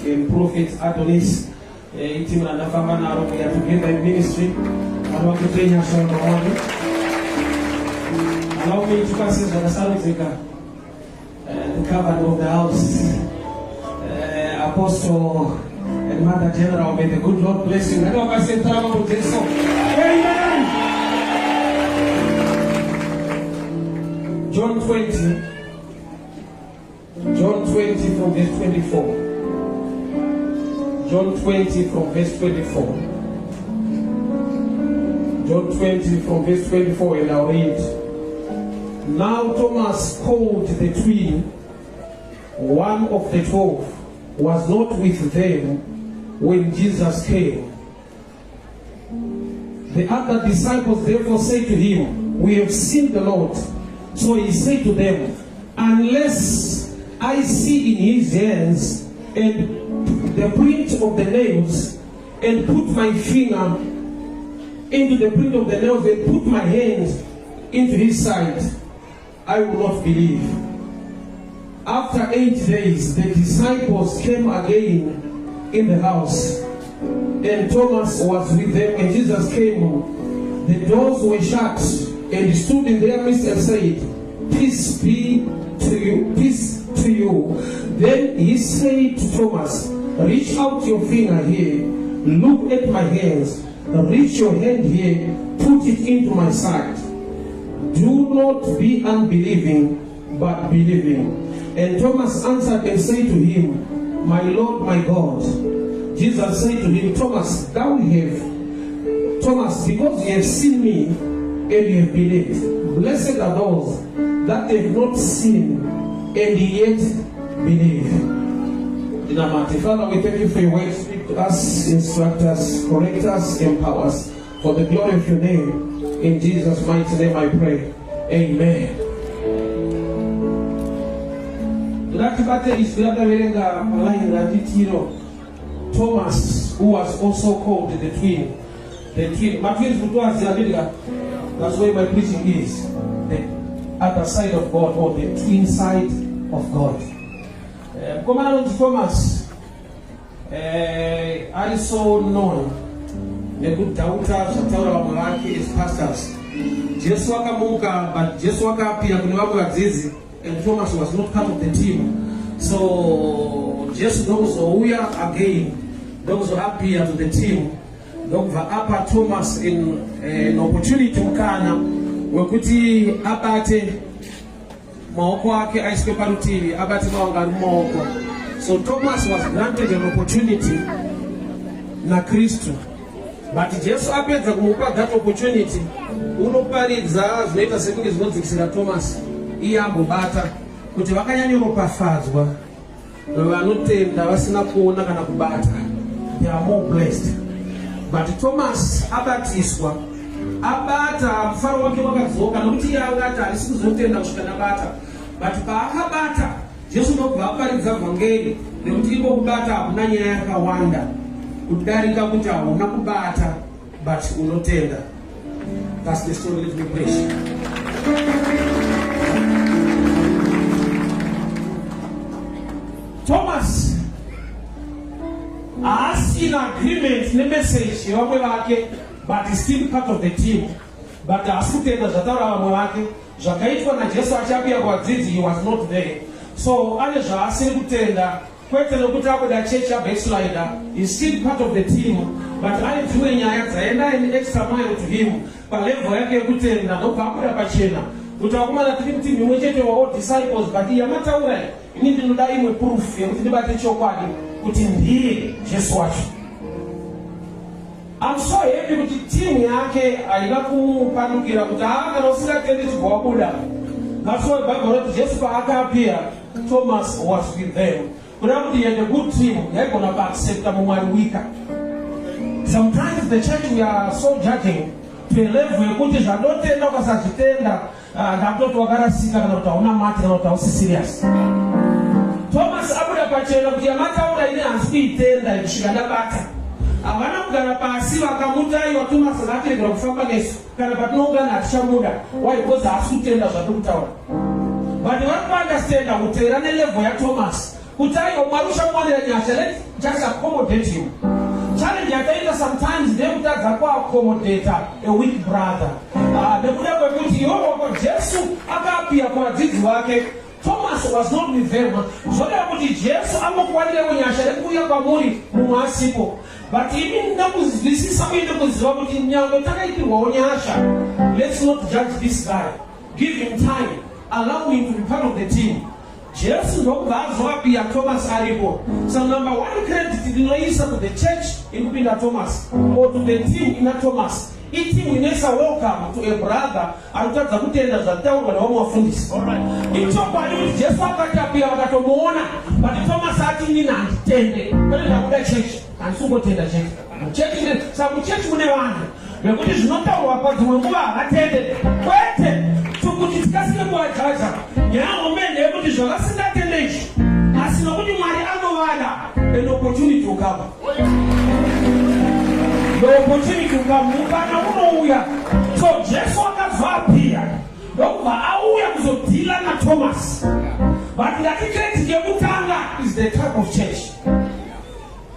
Prophet Adonis, team and the family, we are together in ministry. I want to thank you so much. Allow me to pass the Salutator, the cover of the house, Apostle and Mother General. May the good Lord bless you. I know I said, Amen. John 20 from verse 24. John 20 from verse 24. John 20 from verse 24, and I'll read. Now Thomas, called the twin, one of the 12, was not with them when Jesus came. The other disciples therefore said to him, we have seen the Lord. So he said to them, unless I see in his hands and the print of the nails, and put my finger into the print of the nails, and put my hands into his side, I will not believe. After 8 days, the disciples came again in the house, and Thomas was with them, and Jesus came. The doors were shut, and he stood in their midst and said, peace be to you, peace to you. Then he said to Thomas, reach out your finger here, look at my hands, reach your hand here, put it into my side. Do not be unbelieving, but believing. And Thomas answered and said to him, my Lord, my God. Jesus said to him, Thomas, Thomas, because you have seen me and you have believed. Blessed are those that have not seen and yet believe. Father, we thank you for your word. Speak to us, instruct us, correct us, empower us. For the glory of your name. In Jesus' mighty name I pray. Amen. Thomas, who was also called the twin. That's where my preaching is. The other side of God, or the twin side of God. Thomas, also known the good daughter is pastors. Jesus wakamuka, but Jesus wakapia kuniwapo azizi, and Thomas was not part of the team. So Jesus those who are again, those who appear to the team, those who are Thomas in an opportunity mkana wakuti abate maoko wake aisipepa rutivi abate mawangaru maoko. So Thomas was granted an opportunity na Kristo. But Jesus apedza kumupa that opportunity. Unoparidza zvinoita sekunge zvinodzikisira Thomas iye ambobata kuti vakanyanyopafadzwa vanotenda vasina kuona kana kubata. They are more blessed. But Thomas abatiswa abata mfaro wake wakadzoka nokuti iye angati harisi kuzotenda kusvika nabata. But paakabata Jesu ndobva aparidza vhangeri nekuti ivo kubata hakuna nyaya yakawanda kudarika kuti hauna kubata but unotenda. That's the story. Let me preach. Thomas is in agreement the message but is still part of the team. But asutenda zvataura vamwe vake zvakaitwa naJesu achapia kwadzidzi, he was not there. So ane zvaasiri kutenda kwete nokuti akuda church backslider, is still part of the team, but ane dzimwe nyaya dzaenda an extra mile to him palevel yake yekutenda ndobva akuda pachena kuti akumana tiri kuti mimwe chete wa disciples, but yamataura ini ndinoda imwe proof yekuti ndibate chokwadi kuti ndiye Jesu wacho. I'm so happy kuti team yake aina kupanukira kuti kana usingatendi chibwabuda. That's why Bible wrote Jesu paakapia Thomas was with them. But he had a good team. They're going to accept them 1 week. Sometimes the church we are so judging to a level where we don't tell us as a tender that don't want to see that serious. Thomas Abuda Pachelo, the Amata and speed tender and Shigana. Avana kugana pasi wakamuta iwa Thomas lakini kwa kufamba nesu kana patnonga na shamuda why because asutenda za tukutawa. But you want to understand that uterane level ya Thomas Kutai omarusha mwana nyasha, let's just accommodate him. Challenge yakaita sometimes they would accommodate a weak brother. Nekuda kwekuti iwo wako Jesu akapia kwa dzidzi wake. Thomas was not with them. Zoda kuti Jesu amokwanira kunyasha lekuya kwamuri mumasipo. But even this is something that was wrong with Nyango Takaiwa Onyasha. Let's not judge this guy. Give him time. Allow him to be part of the team. Jesus no Vapi and Thomas Aribo. So number one credit did not answer to the church in Pinda Thomas or to the team in Thomas. Eating we never welcome to a brother and that's a good end as a town when home of this. Alright. It's all about you, just like a Mona, but the Thomas acting in and tended. But in a church and so what in the church. Church, some church when they want. But it's not our part to attended. Wait to put it casting boy treasure. Young men able to show us that age. As you know, you marry an opportunity to come. The opportunity to come. So just what has happened. Don't know Dylan and Thomas. But the architect is the type of church.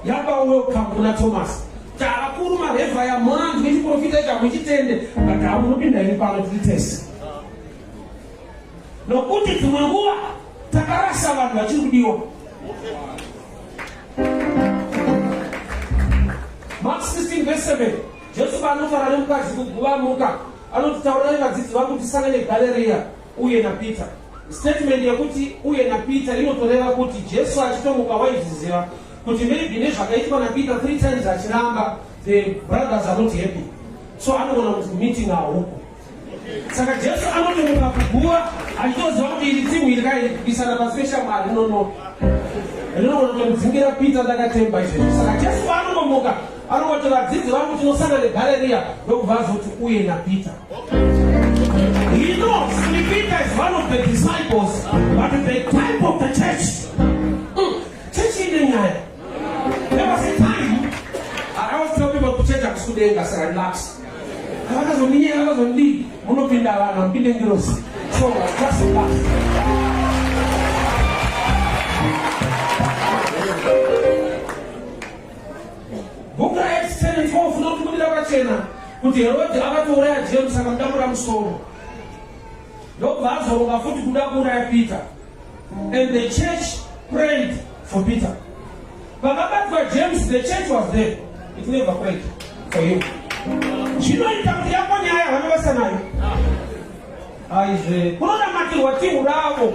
Yaba welcome to Thomas. Kuruma Revaya Moran, which profited which attended, but I will not be the part of the test. No put it to Mafuwa, Takara Savan, what you do. Mark 16, verse 7. Just about no Faramuka, Muka. I don't tell them that it's one to Sunday Galleria, Uye na Peter. Statement Yakuti, Uye na Peter, you know, to never put it. Just so I told Muka, but you may be Nation, Peter 3 times at Chilamba, the brothers are not happy. So I don't want to meeting our Saka just I don't know about Mafuwa. I just want to be the thing with the guy is an special man. I don't know. I don't know what I'm thinking of Peter that I came by. Saka just one of Moka. I don't want to have this. I want to know Sunday Galleria. Don't vaso to Uye na Peter. He knows Peter is one of the disciples, but the type of the church. Church in the night. There was a time I always tell people to church and students and relax. I was on the Monopinda and Pinning Gross. So just relax. Boga extended for not to be the China. Put the road the Avatar James and Damram Stone. No Vaso of Foot Budabura Peter. And the church prayed for Peter. But about for James, the church was there. It never prayed for you. You know, you come to Yaponia, I never said I say, put on a matter what you bravo.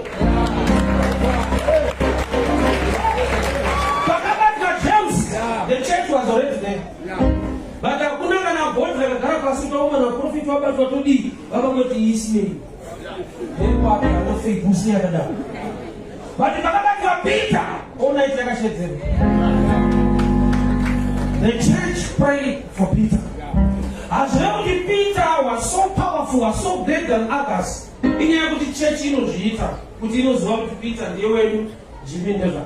But about for James, the church was already there. But I couldn't have bought the Carapasito and a prophet about what to be. About the East me. They were not fake Muslim. But if I got Peter, all night like I said, the church prayed for Peter. As well, Peter was so powerful, was so great than others. In the church, you know, Jita, put in those one to Peter, and they were Jimmy never.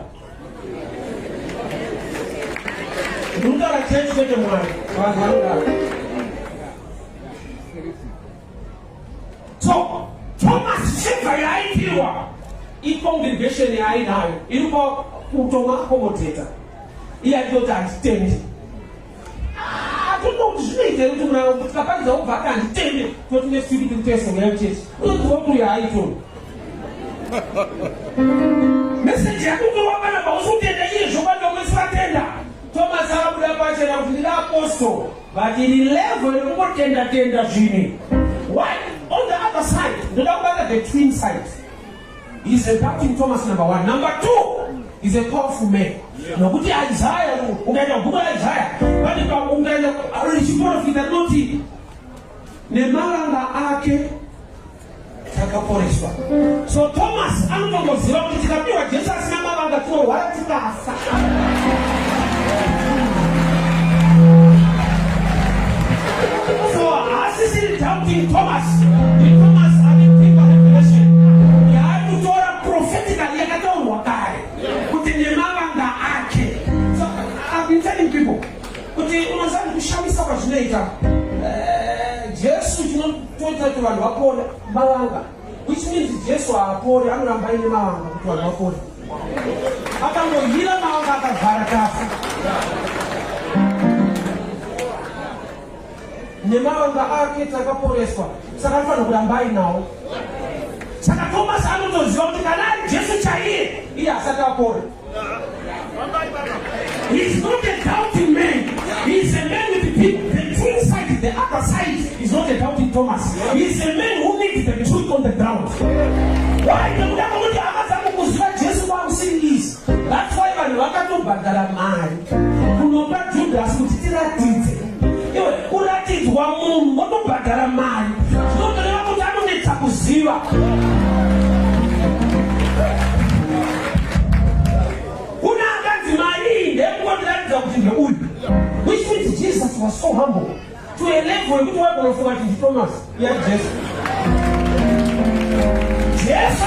Look at a church with the one. So, Thomas said, I feel. In congregation, I know. In Utoma commentator. He had got that 10. I don't know this later. To now, but Papa is over and 10. What next to be the test of the church? Not what we are doing. Message, I don't know about who did the years. What the West Latenda. Thomas Abraham of the apostle. But in 11, what can that tender Jimmy? Why? On the other side, the number the twin side. He's a Captain Thomas number 1. Number 2, he's a powerful man. No good Isaiah, Isaiah. But if I'm going to reach that noti. Nemaranga ake takaporeswa. So Thomas, I'm going to go to Jesus Namaranga to what it does. So as is doubting Thomas, Thomas and the people of revelation. Prophetically, I don't know what I put in the Mavanga Ake. So I've been telling people, but the Unazan to show me so much later. Jesus, you know, told her to Wapol Mavanga, which means Jesus are poor, I'm not buying the Mavanga to Wapol. akangohira maoko akavhara kafu nemaonga ake takaporeswa saka anofanira kuramba ainawo. Saka Thomas anotoziva kuti kana ari Jesu chaiye iye asati apora. He is not a doubting man. He is a man with the twin side, the other side is not a doubting Thomas. He is a man who needs the truth on the ground. Why? That's why when you walk to Badalamai, you know that Judas would still at it. Who at it one moon, what to Badalamai? Not the level of Takuziva. Which means Jesus was so humble to a level which was going to Thomas. Yes, Jesus. Yes, I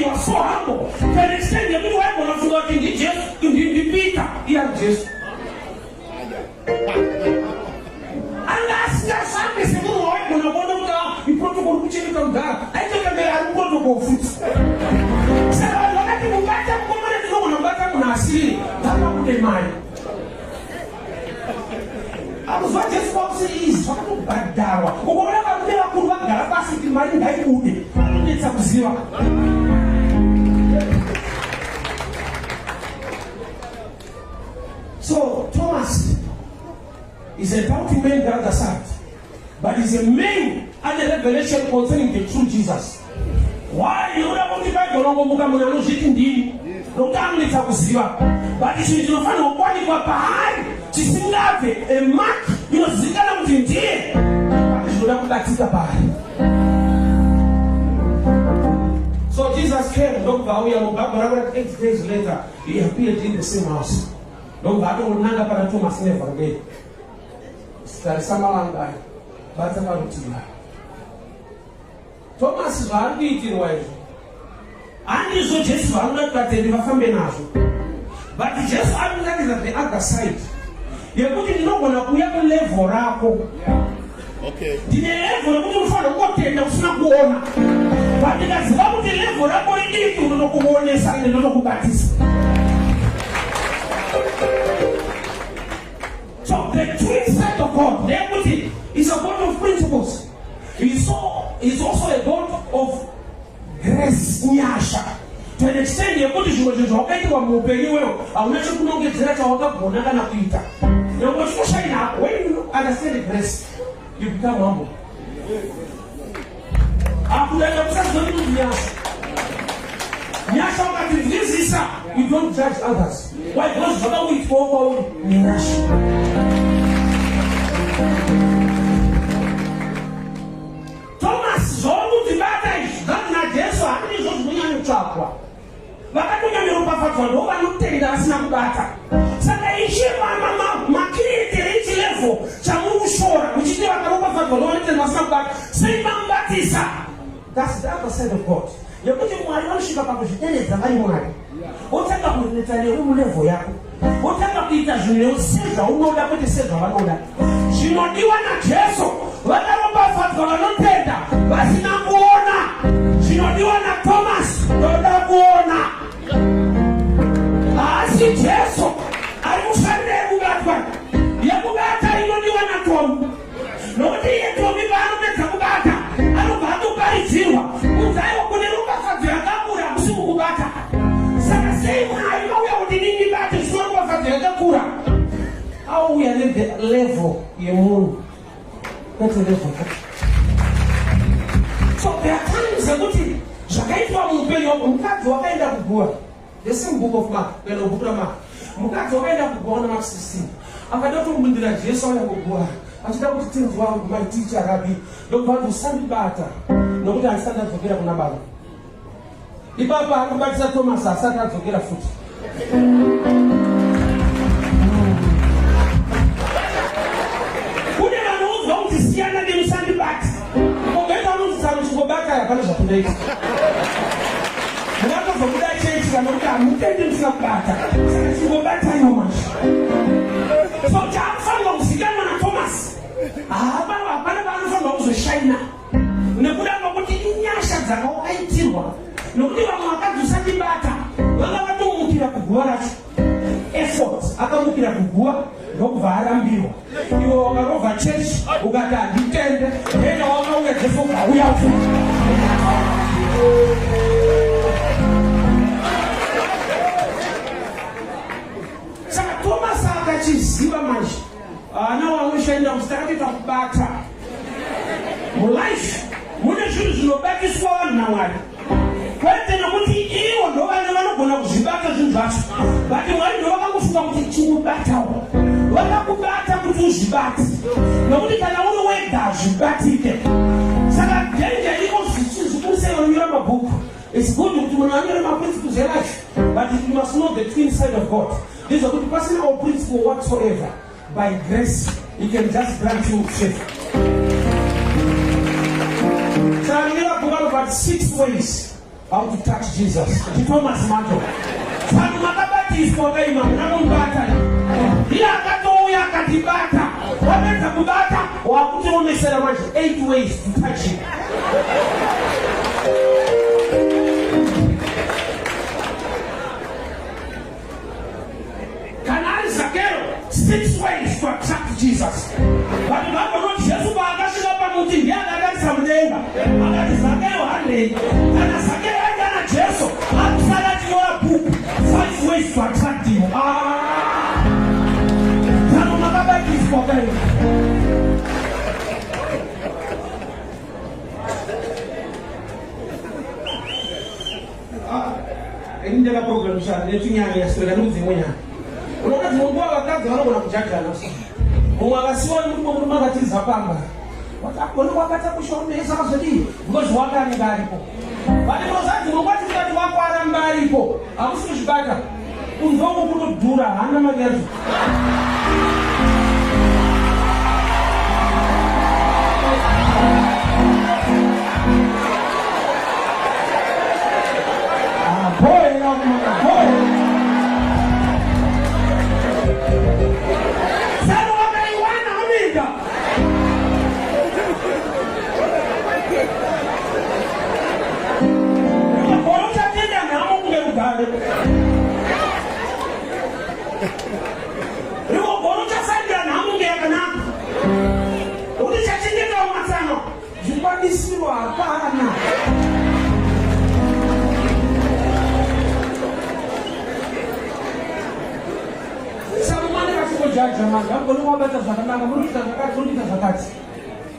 was so humble to an extent that we were going to work in Jesus to be Peter. Yes, Jesus. And that's just something that we were going to go to the protocol which is on that. I think that they are going to go foot. So I don't have to go back and come and go on back and see. That's not the mind. I was what just what it is. What to bad dawa. Whatever they are put back, I pass it in my head. It's a zero. So Thomas is a doubting man the other side, but he's a man and a revelation concerning the true Jesus. Why you don't want to buy the wrong book? I'm not shitting the no time it's a zero. But it's in your final body for behind. Chisingape, a mark, you know, Zigana was in here. But you should have like it about. So Jesus came, don't bow your back, 8 days later, he appeared in the same house. Don't bow Nanga para Thomas never again. Samalangai, Bataparutia. Thomas is one beating way. And you saw just one that they never found Benazo. But just one that is at the other side. You're putting no one up, we have a level. Okay. The level of the father, what they know, snap one. But that's about the level of what it is to know who won this and the local parties. So the twin side of God, the equity, is a God of principles. He's also a God of grace, Nyasha. To an extent, the equity was just okay to a mobile well. I'll let you know get that out of Bonagana Peter. Now, what's for China? When you understand the grace, you become humble. After that, Nyasha, you don't judge others. Why? Because what we call Nyasha. Thomas, Zolu, the matter is not just what is on the chapel. But I don't know what I'm telling us now. So I share my creative level. Chamu Shora, which is the that's the other side of God. You're putting my worship up with the money. What type of level? What type of Peter Junior says, I know that what he said, I know that. She not do one at Jesu. What I don't buy for not tender. But she not born. She not do one at Thomas. Not born. I see Jesu. I will send them that one. Yabugata, you don't do one at home. Nobody yet told me about the Kabugata. I don't have to buy zero. Who's I open the look at the Akabura, Subugata. How we are at the level you move. That's the level. So there are times that what it the same book of Mark, the book of Mark. Mukato end up going Mark 16. I don't know that Jesus on the book. I don't think my teacher Rabbi. Don't want to stand better. Nobody understand to get up on a ball. The Papa, Papa Thomas, I started to get a foot. Who never knows how to see another Sunday back? Oh, I don't know to go back. I apologize today. And after the good change, I'm not going to go back. So go back to your much. So, Jack Fallon, Sigama Thomas. I have a China. Nebuda Maboti in Yasha, no 18. Nobody want to send it back. Well, I don't gwaracho effort akamukira kugua ndokubva arambiwa. Iwe wakarova church ukati handitende ena wakauya Jesu ukauya futi. Saka Thomas akachiziva manje ana wamushaenda mustakatoita kubata mulife mune zvinhu zvinobatiswa vanhu naMwari. Kwete nokuti ivo ndo vane vanogona kuzvibata zvinhu zvacho, but Mwari ndo vakangofunga kuti chikubatawo vakakubata kuti uzvibate, nokuti kana uri wega hazvibatike. Saka danger iko zvikuruseivanonyora mabhuku. It's good kuti munhu anyore maprinciples elife, but you must know the twin side of God. This is kuti pasina or principle whatsoever, by grace he can just grant you faith. So I'm going to talk about 6 ways how to touch Jesus. Thomas Mato. Sanu makabatizwa kaima mnamumbata. Ila akatouya akatibata. Wameta kubata wakuti umesera maji 8 ways to touch him. Kanali Zakero 6 ways to attract Jesus. But the Bible not Jesus bakashika pamuti ndiakadasa mudenga. Akati Zakero hande. Kana Zakero na Jesu akusala tiwa book 5 ways to attract him. Kama makabaki spoken. Ndio la problem sana ndio tunyanya sura nuzi mwenye. Unaona Mungu wakati wanaona kuchaka na sisi. Mungu akasiwa Mungu makatiza pamba. Watakoni wakati kushomeza kazidi. Because wakati ngalipo. Bali mozati Mungu atikati wako arambalipo. Akusishibaka. Undogo kudura hana magari.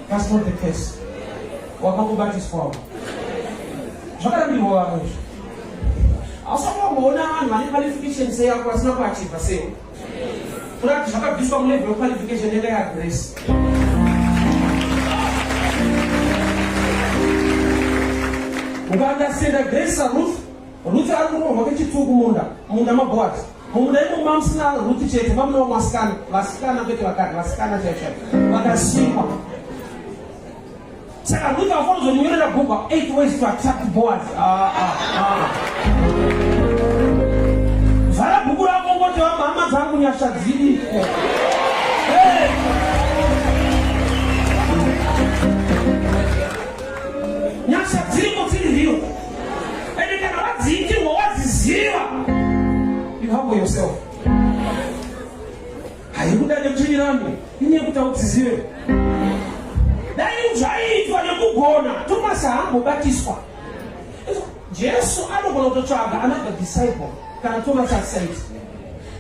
That's not the case. Wakakubatiswa. Zvakarambiwa vamwe. Asakaona vanhu qualifications yako vasina kuachiva sei. Kurati zvakabviswa mulevel qualification yanga ya grace. Ukaandasenda grace Ruth ari kurohwa kechituku munda maBoaz. Munda imo mamsina Ruth chete vamwe vasikana vete vasikana chete. Vakasimwa. Saka Ruth afonzo niwera bhuku 8 ways to attract Boaz. Zara bhuku rako ngote wa mama zangu nyashadziri. Nyashadziri kutiri hiyo. Ende kana wadziki wadziziva. You humble yourself. Haikuda nekuchirambi. Ine kutautizive. Dai zvaitwa nekugona Thomas aambobatiswa. Jesu anogona kutotsvaga another disciple kana Thomas asaiti.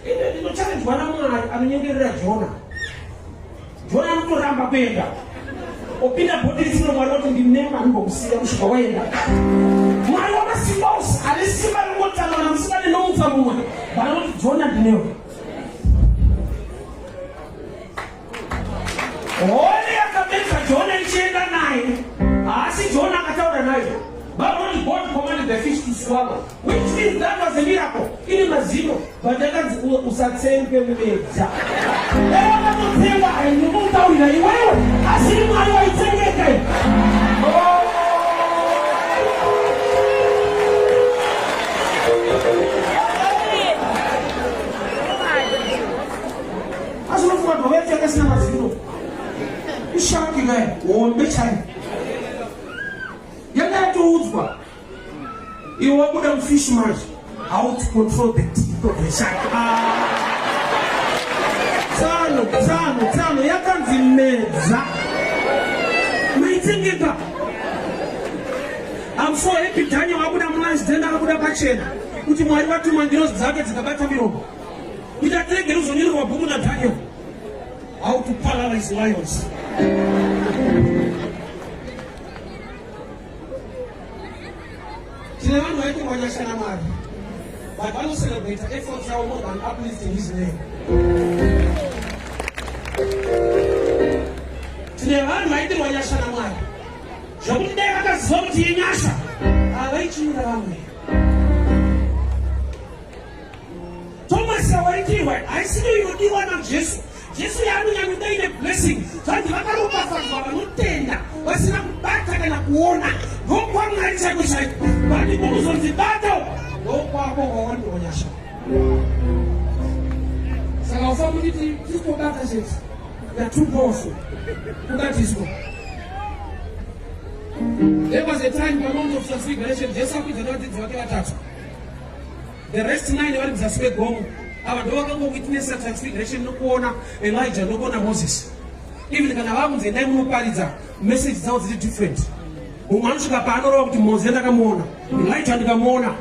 Ine ndinochallengwa naMwari anonyengerera Jona anotoramba kuenda. Opinda bhodhi risina Mwari kuti ndinema ndimbokusiya kusvika waenda. Mwari wakasimba usi ane simba ringotanga namusikane nomutsa mumwe. Vanoti Jona ndinewe. Ole akameka Jona ichienda naye. Asi Jona akataura naye. But only God commanded the fish to swallow. Which means that was a miracle. Ini mazino. But that's usatsembe mumedza. Ewa katotsenga hainumutaurira iwewe. Asiri Mwari waitsengeke. Asinofunga dovete yakasina mazino. Ishaki naye, uombe chai. Yanga yatoudzwa. Iwe wabuda mufish maji. How to control the tea. progress. Tsano yakanzimedza. Maitingika. I'm so happy Daniel wabuda mwanzi tenda wabuda pachena. Kuti mwari watu mangirozi dzake dzikabata miromo. Kuti atirege ruzonyero wabhuku na Daniel. How to paralyze lions. Tine vanhu vaiti vanyashana Mwari. But vano celebrate efforts yavo more than uplifting his name. Tine vanhu vaiti vanyashana Mwari. Zvokuti dai vakaziva kuti inyasha, havaichinyira vamwe. Thomas awaitirwa, aisiyo inodiwa naJesu. Jesu yaanonyanyuka ine blessing. Vanhu vakaropafadzwa vanotenda, vasina kubata kana kuona. Ndokwamwari chaiko chaiko. Vati mukuzonzibata, ndokwako wawandonyasha. Saka ufamba kuti tisipobata Jesu. We are too powerful. Kubatiswa. There was a time when Mount of Transfiguration, Jesus appeared to the the rest 9 were just go. Our dog witness a transfiguration, no corner, Elijah, no corner Moses. Even the Kanawams and then Muparinga, message sounds different. Umanshuka Panoro to Moses and Gamona, Elijah and Gamona.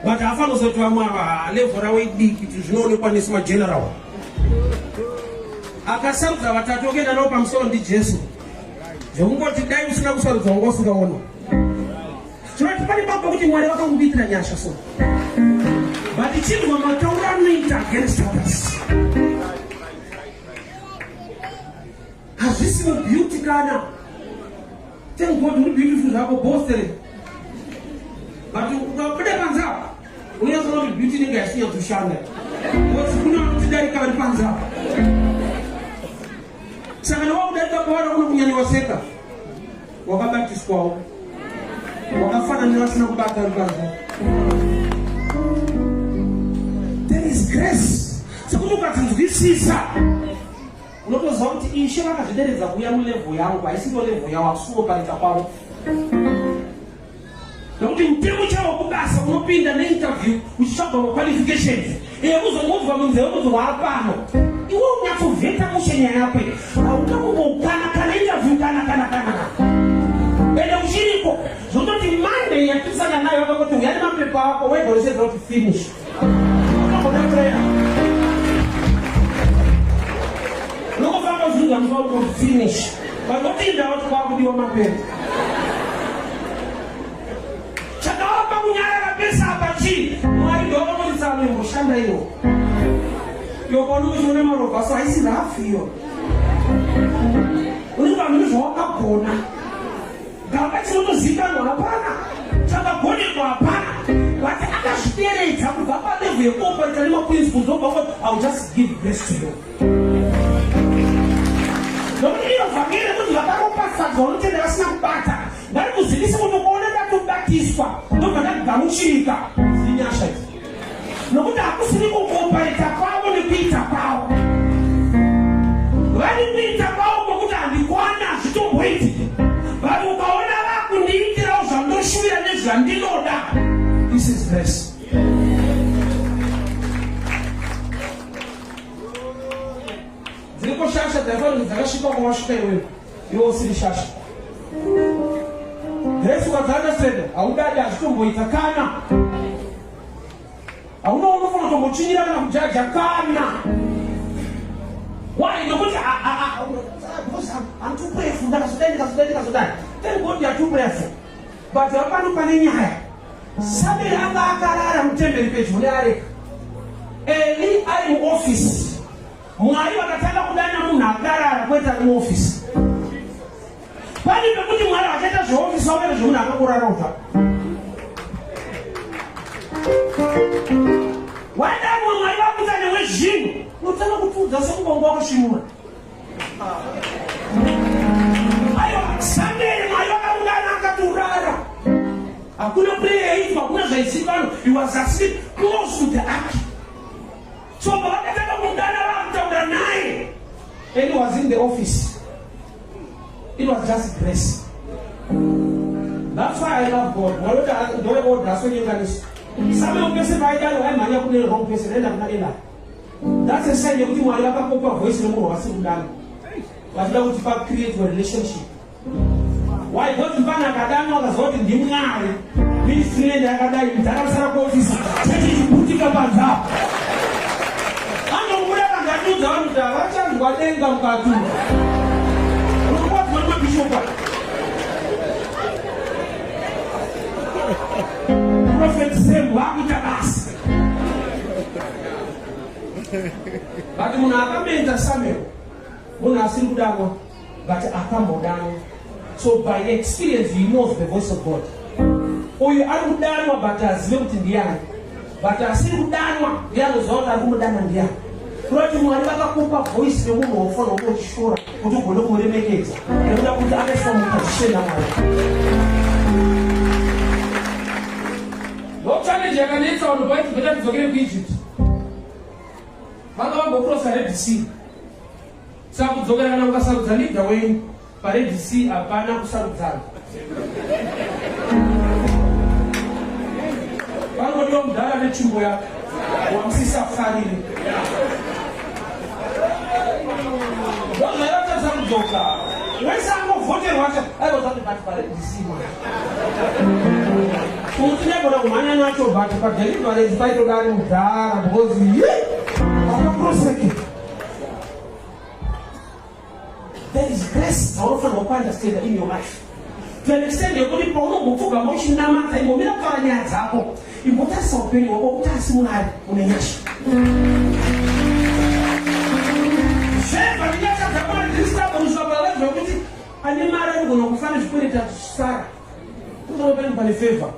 But I found also to Amara, live for a week, it is no one is my general. Akasamza, what I told you, and open so on the Jesus. Jongo tidai usina kusala zongo suka ono. Tunatipani baba kuti mwale waka mbikira nyasha so. But the children of Mafuwa meet against others. Has this been beauty Ghana? Thank God we beautiful have both there. But you put a panza. We have no beauty in Gasia to shine. What's going on today? Can panza. Sakanawa udalika kwa wala kunyani waseka. Wakabaki skwao. Wakafana ni wasina kubata lukaza. There is grace. Sakutuka tinzukisisa. Unoto zonti ishema kajidereza kuya mlevo yao. Kwa isi levo yao wasuo palita kwao. Na kuti mtemu chao kubasa unopinda na interview. Ushaka wa qualifications. Uzo move wa mze uzo wa hapano. Iwe unakuveta kushenya yape. Unakukana kana interview kana. Ende ushiriko. Zoto timande ya kisana nayo wako tu. Yani mapepa wako wewe ule sasa finish. Unakona prayer. Loko fanga zunga mzao finish. Bagotinda watu wako diwa mapepa. Chakawa kunyara pesa abachi. Mwari dogo mzame mshanda hiyo. Yokonu jone maroka so haisi rafio. Uniba mimi wakapona. Gabati noto zikano hapana. Chaka kone kwa hapana. Wate akashtere itabu baba level yoko italima principles over I'll just give grace to you. Nobody of familia tu laparo pasa zonte de asina kubata. Ngari kuzilisa kutokuona datu batiswa. Ndoka datu gamuchika. Zinyasha. Nokuta akusini kukomparita kwao ni pita kwao. Wani pita kwao kukuta andikwana zitombo hiti. Bali ukaona waku ndiitira uzandoshuya nezandiloda. This is grace. Ziliko shasha tefalo nizagashika kwa washika iwe. Yo sili shasha. Grace wazana sede. Audadi azitombo itakana. Auna unofuna tomochinyira na kujaja kana. Why? Because I'm too prayerful. Kasudani. Tell God you are too prayerful. But hapana panenya haya. Sabe anga akarara mtembe lipecho yale. Eli ali office. Mwali wakataka kudana muna akarara kweta mu office. Bali pekuti mwali wakata zo office wale zo na akakura rota. Wanda mwali wakutana wejini. Nutana kutuza sekungongo wakashimura. Ayo, Sunday mayo akungana akaturara. Hakuna prayer hivi, hakuna zaisibano. He was asleep close to the ark. So wakataka mundana wakataura naye. And he was in the office. It was just grace. That's why I love God. Now look at the way God does when you can Sabe o que você vai dar? Vai malhar com ele, não pensa nela, nada. That's a sign that you are not going to voice no more. But that would create a relationship. Why don't you find a Kadano as what in the Munari? Ministry and Akada in Tarasara is putting up and up. I know whatever that you done, the Russians were then come back to. What Mama Bishop? Prophet said, walk with us. But when I come into Samuel, when I see Buddha, but I come down. So by experience, he knows the voice of God. Or you are Buddha, but as lived in the end. But I see Buddha, the other was all I would done in the end. But you want to voice the woman or follow what sure, or to go look at it. And that would understand what I say. No challenge, I can answer on the point to get to Egypt. Quando eu vou sair de si, sabe o jogo era não passar os ali, da way parede de si a bana passar os ali. Quando eu mudar a gente moia, o amsi safari. Quando era já sabe o jogo, mas sabe o voto eu acho, aí eu sabe bate parede de si mano. Tu tinha agora o manhã não achou bate para dele, mas ele vai jogar mudar a doze. There is grace I often understand in your life. To an extent, you're going to promote Mufuga, motion Nama, and Momina Paranya Zapo. You put us on penny or Tasimuna on a yash. Chef, and yes, I'm going to start on Zabalek, and the man will find spirit at Star. Put open by the favor.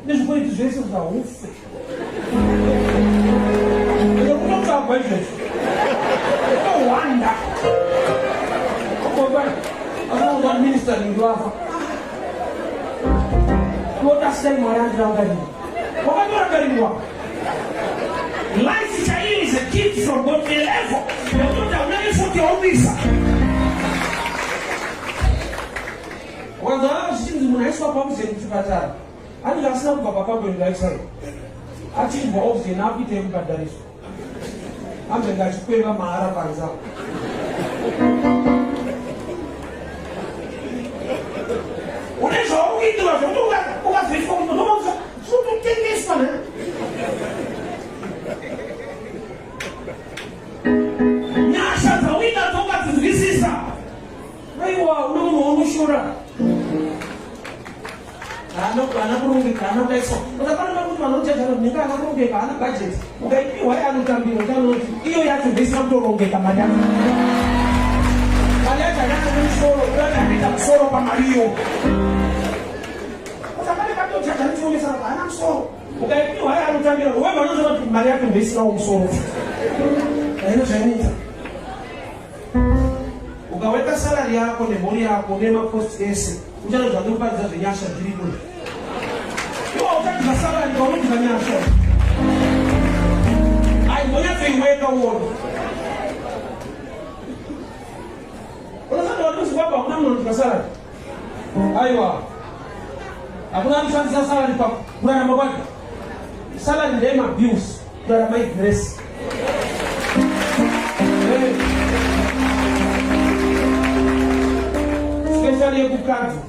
This way to Jesus are awful. No wonder. I don't want minister in Guava. What does say my answer? What do you life is a gift from God level. You don't have many for your visa. When the other things when I saw Papa in Chipata, I did not know Papa in like say. I think for all the Nabi table, but there is. I'm going to pay my Mara. What is all we do? What is from the Lord? So to take this one. Nasha, the winner told us to this is very well, no, sure. I know, cannot take so. But I can't know the budget. Okay, why are you coming? You have to be some to get a man. I let solo for Mario. But I can't tell you something. I'm so. Okay, why are you coming? Whoever knows Maria can be so solo. I know. Ukaweka salary yako nemoni yako nema post ese ujana za dupa za zinyasha jiribu yo wakati za salary kwa mtu kanyasha ai ngoja tuiweka uone unasema watu swapa unamna mtu salary aiwa hakuna mtu za salary kwa kuna mabaki salary ndio abuse kwa my grace. Especially a good country.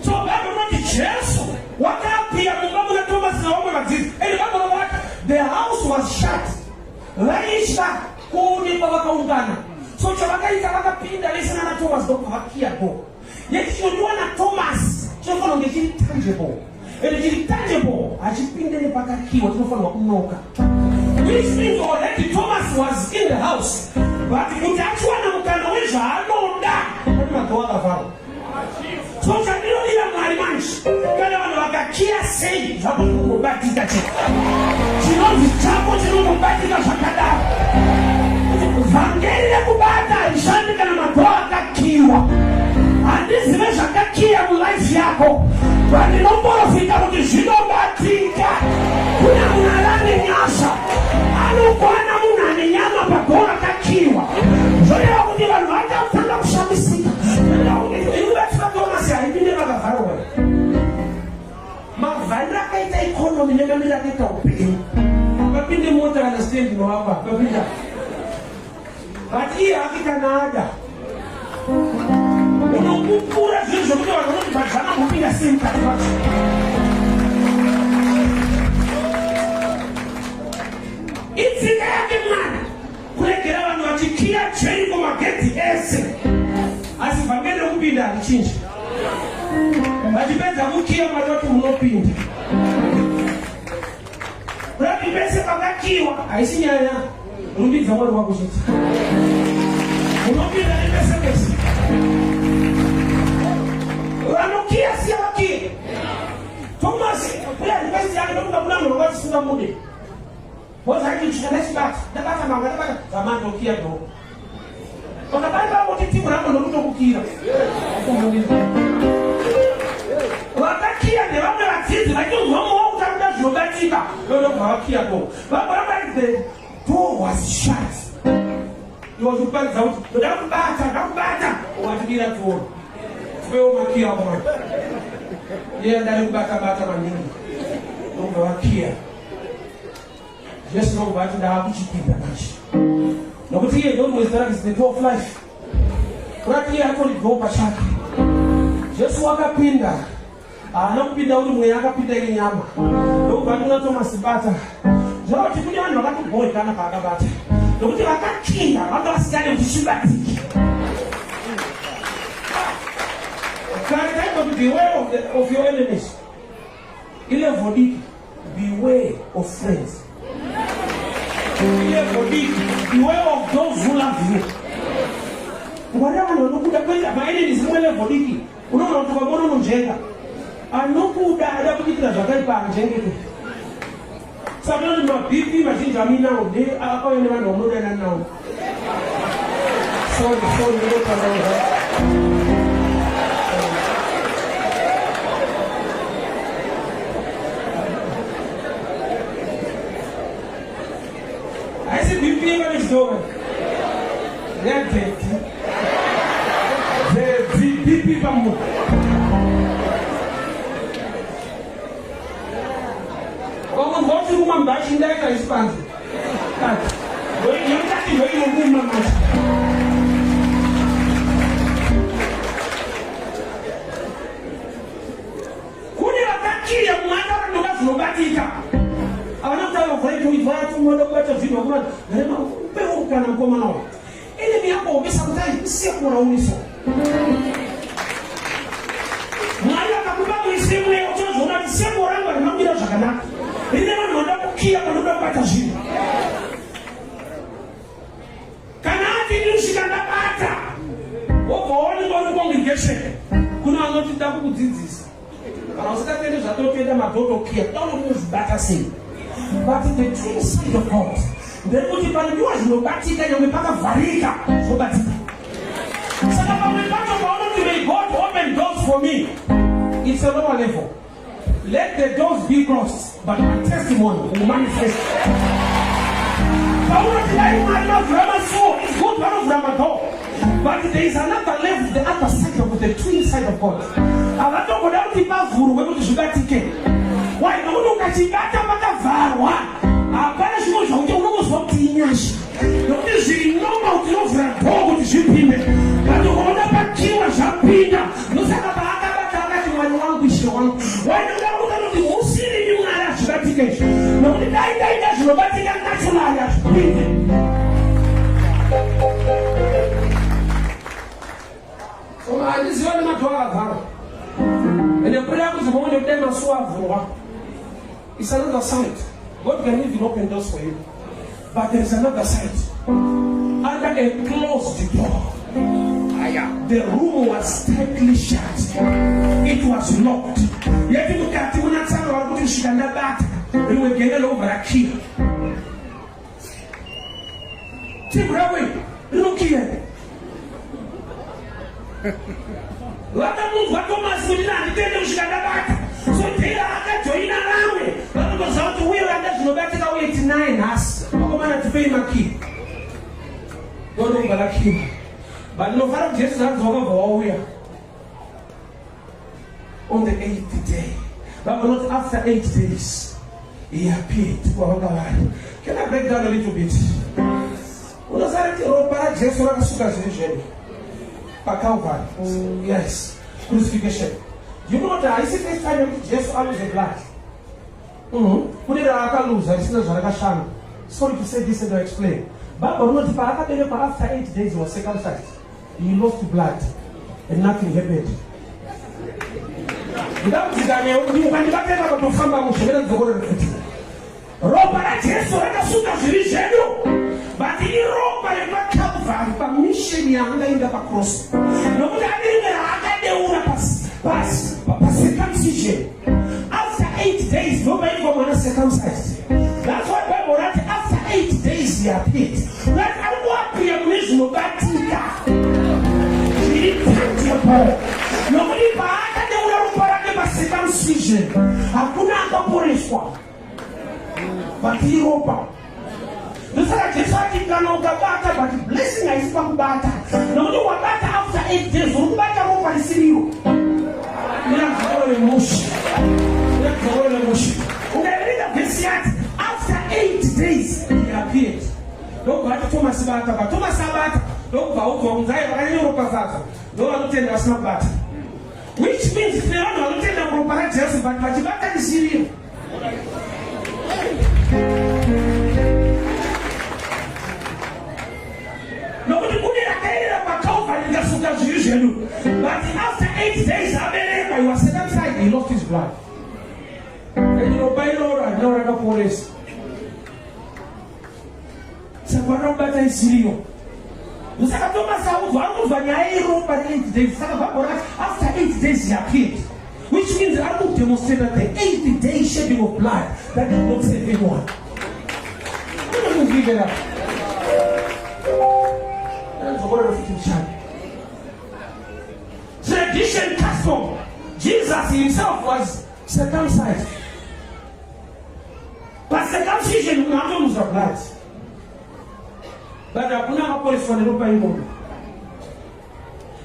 So that is Jesus. What happened? The house was shut. So Chabaka pinda listen na Thomas do kuvakia go. Yet you do na Thomas. Chofano ngeki tangible. It is tangible. Ajipinde mpaka kiwa tunafanya kunoka. Which means already Thomas was in the house. But kutachwa na mkanaweza anonda. Kama toa vao. So chanilo ila mwalimanchi. Kale wanawakakia sei hapo kubatika chini. Chino vichapo chino kubatika shakada. Vangeli ya kubata ishandika na matoa kakiwa. Andi zimesha kakia life yako. Bali nomboro fika mkishino batika. Kuna unalani nyasa. Anu kwa na muna ni nyama pakona kakiwa. Zoya wakutiwa nwata no minega mira ke ka upini. Bapinde mota understand no hapa. Bapinda. But here hakika nada. Unakupura zizo mtu wanataka kupinga simu katika. It's in every man. Kulekera wanu wachikia cheni kwa mageti ese. Asifamele kupinda alichinja. Majipeza mukia madoto mnopinda. Rabi bese kagakiwa. Aisi nyaya. Rubi zamani wako jiti. Mnopinda ni bese. Anokia siya waki. Thomas, kula ni bese yake ndokuda mlango wakati sunga mude. Boza hiki chikaleshi bati. Dabata mangana bata. Zamani nokia do. Kona baba wakiti mlango ndokuda kukira. Wakakia ne wame wazizi. Lakini uzomo wao utamuda ziobatika. Lolo kwa wakia do. Baba the door was shut. He was upali sauti. Nakubata. Watibira tuo. Tuweo makia mwa. Yeye ndali kubata manini. Mungu wakia. Yesu Mungu watu ndawa kuchipita machi. Nakuti yeye don't waste is the door of life. Kurati yeye hapo ni door pashaka. Yesu wakapinda. Anakupinda uli mwenye akapinda ile nyama. Ndio watu na Thomas bata. Zao tikuja wani wakati boy kana pakabata. Nakuti wakakinda, watu wasijali utishibatike. Beware of your enemies. Ile vodiki, beware of friends. Ile vodiki, beware of those who love you. Whatever you look at, my enemies mwele vodiki. Unaona watu wabono njenga. Anokuda adabukitira zakaipa njenge tu. Sabona ni mabibi majinja mina ode akawa ni wana omuda na nao. Sorry, no problem. I said, you feel what is going? They're dirty. They're deep people more. Oh, what do you want back in that response? You're talking about your woman. Who did attack you? Your mother and the nobody. Anataka kufanya watu mmoja kwa tatizo kwa ndio upepo kana mkoma nao ile miaka umeshamtai si kuna uniso mwana akakubali msimu leo chozo na msimu rango na mjira zakana ile ndio kukia kwa ndio kwa tatizo kana ati nishikana bata woko oni kwa congregation kuna watu ndaku kudzidzisa kana usitapende zvatopenda madoto kia tawo muzibata sei. But in the true side of God, then what if I do as no batika, you will pack a varika for batika. So when we talk about the God open doors for me, it's a lower level. Let the doors be closed, but my testimony will manifest. It's good part of Ramadan. But there is another level, the other side of the twin side of God. I don't go down to Mafuwa, we're going to Zibatike. Why don't ukachibata mpaka varwa hapana shimo zonke unokusoptinyasha nokuti zvinoma ukinovhura bhogo kuti zvipinde but ukaona pakiwa zvapinda nosaka paakabata akati mwari wangu ishe wangu wainodakuta kuti usiri ni mwari azvibatike izvo nokuti dai zvinobatika nationali azvipinde so handiziva nemadhoo akavharwa ende kuda kuti muone kudai masuwa avhurwa. It's another side. God can even open doors for you. But there is another side. Under a closed door. The room was tightly shut. It was locked. Yet you can't even answer what you should have done. We will get it over a key. Timbrawe, look here. What a move, what Thomas would not tell you should have done. So they are joining around. But because how to wear that no better than 89 us. Come on to pay my key. Don't know about a key. But no matter Jesus has over all we are. On the 8th day. But not after 8 days. he appeared. Can I break down a little bit? Yes. Crucifixion. You know that I see this time Jesus always the blood. Sorry to say this and to explain. But after 8 days he was circumcised. He lost blood and nothing happened. But he wrote by the Calvary, permission in the cross. No circumcision. After 8 days, nobody was circumcised. That's why Bible writes after 8 days he appeared. Like I want to be a Muslim, but nobody but circumcision. I could not go for this one. But he wrote. But the blessing is from Bata. No, you want Bata after 8 days. You Bata won't see you. You have to go to Mushi. You have to go to Mushi. After 8 days, he appeared. Don't go to Thomas Bata, but Thomas Bata. Don't go to Zayah. Don't tell us not Bata. Which means they are not telling them about Jesus, but Bata is serious. Nobody put it again about Calvary, that's what that's usually. But after 8 days, he was circumcised, he lost his blood. And you know, by law, I know I got police. So, what about that is serious? You say, after 8 days, he appeared. Which means I will demonstrate that the 8th-day shedding of blood that did not save anyone. You don't give it up. Tradition, custom. Jesus himself was circumcised. But circumcision will not lose the blood. But I put up a police for the Muparinga.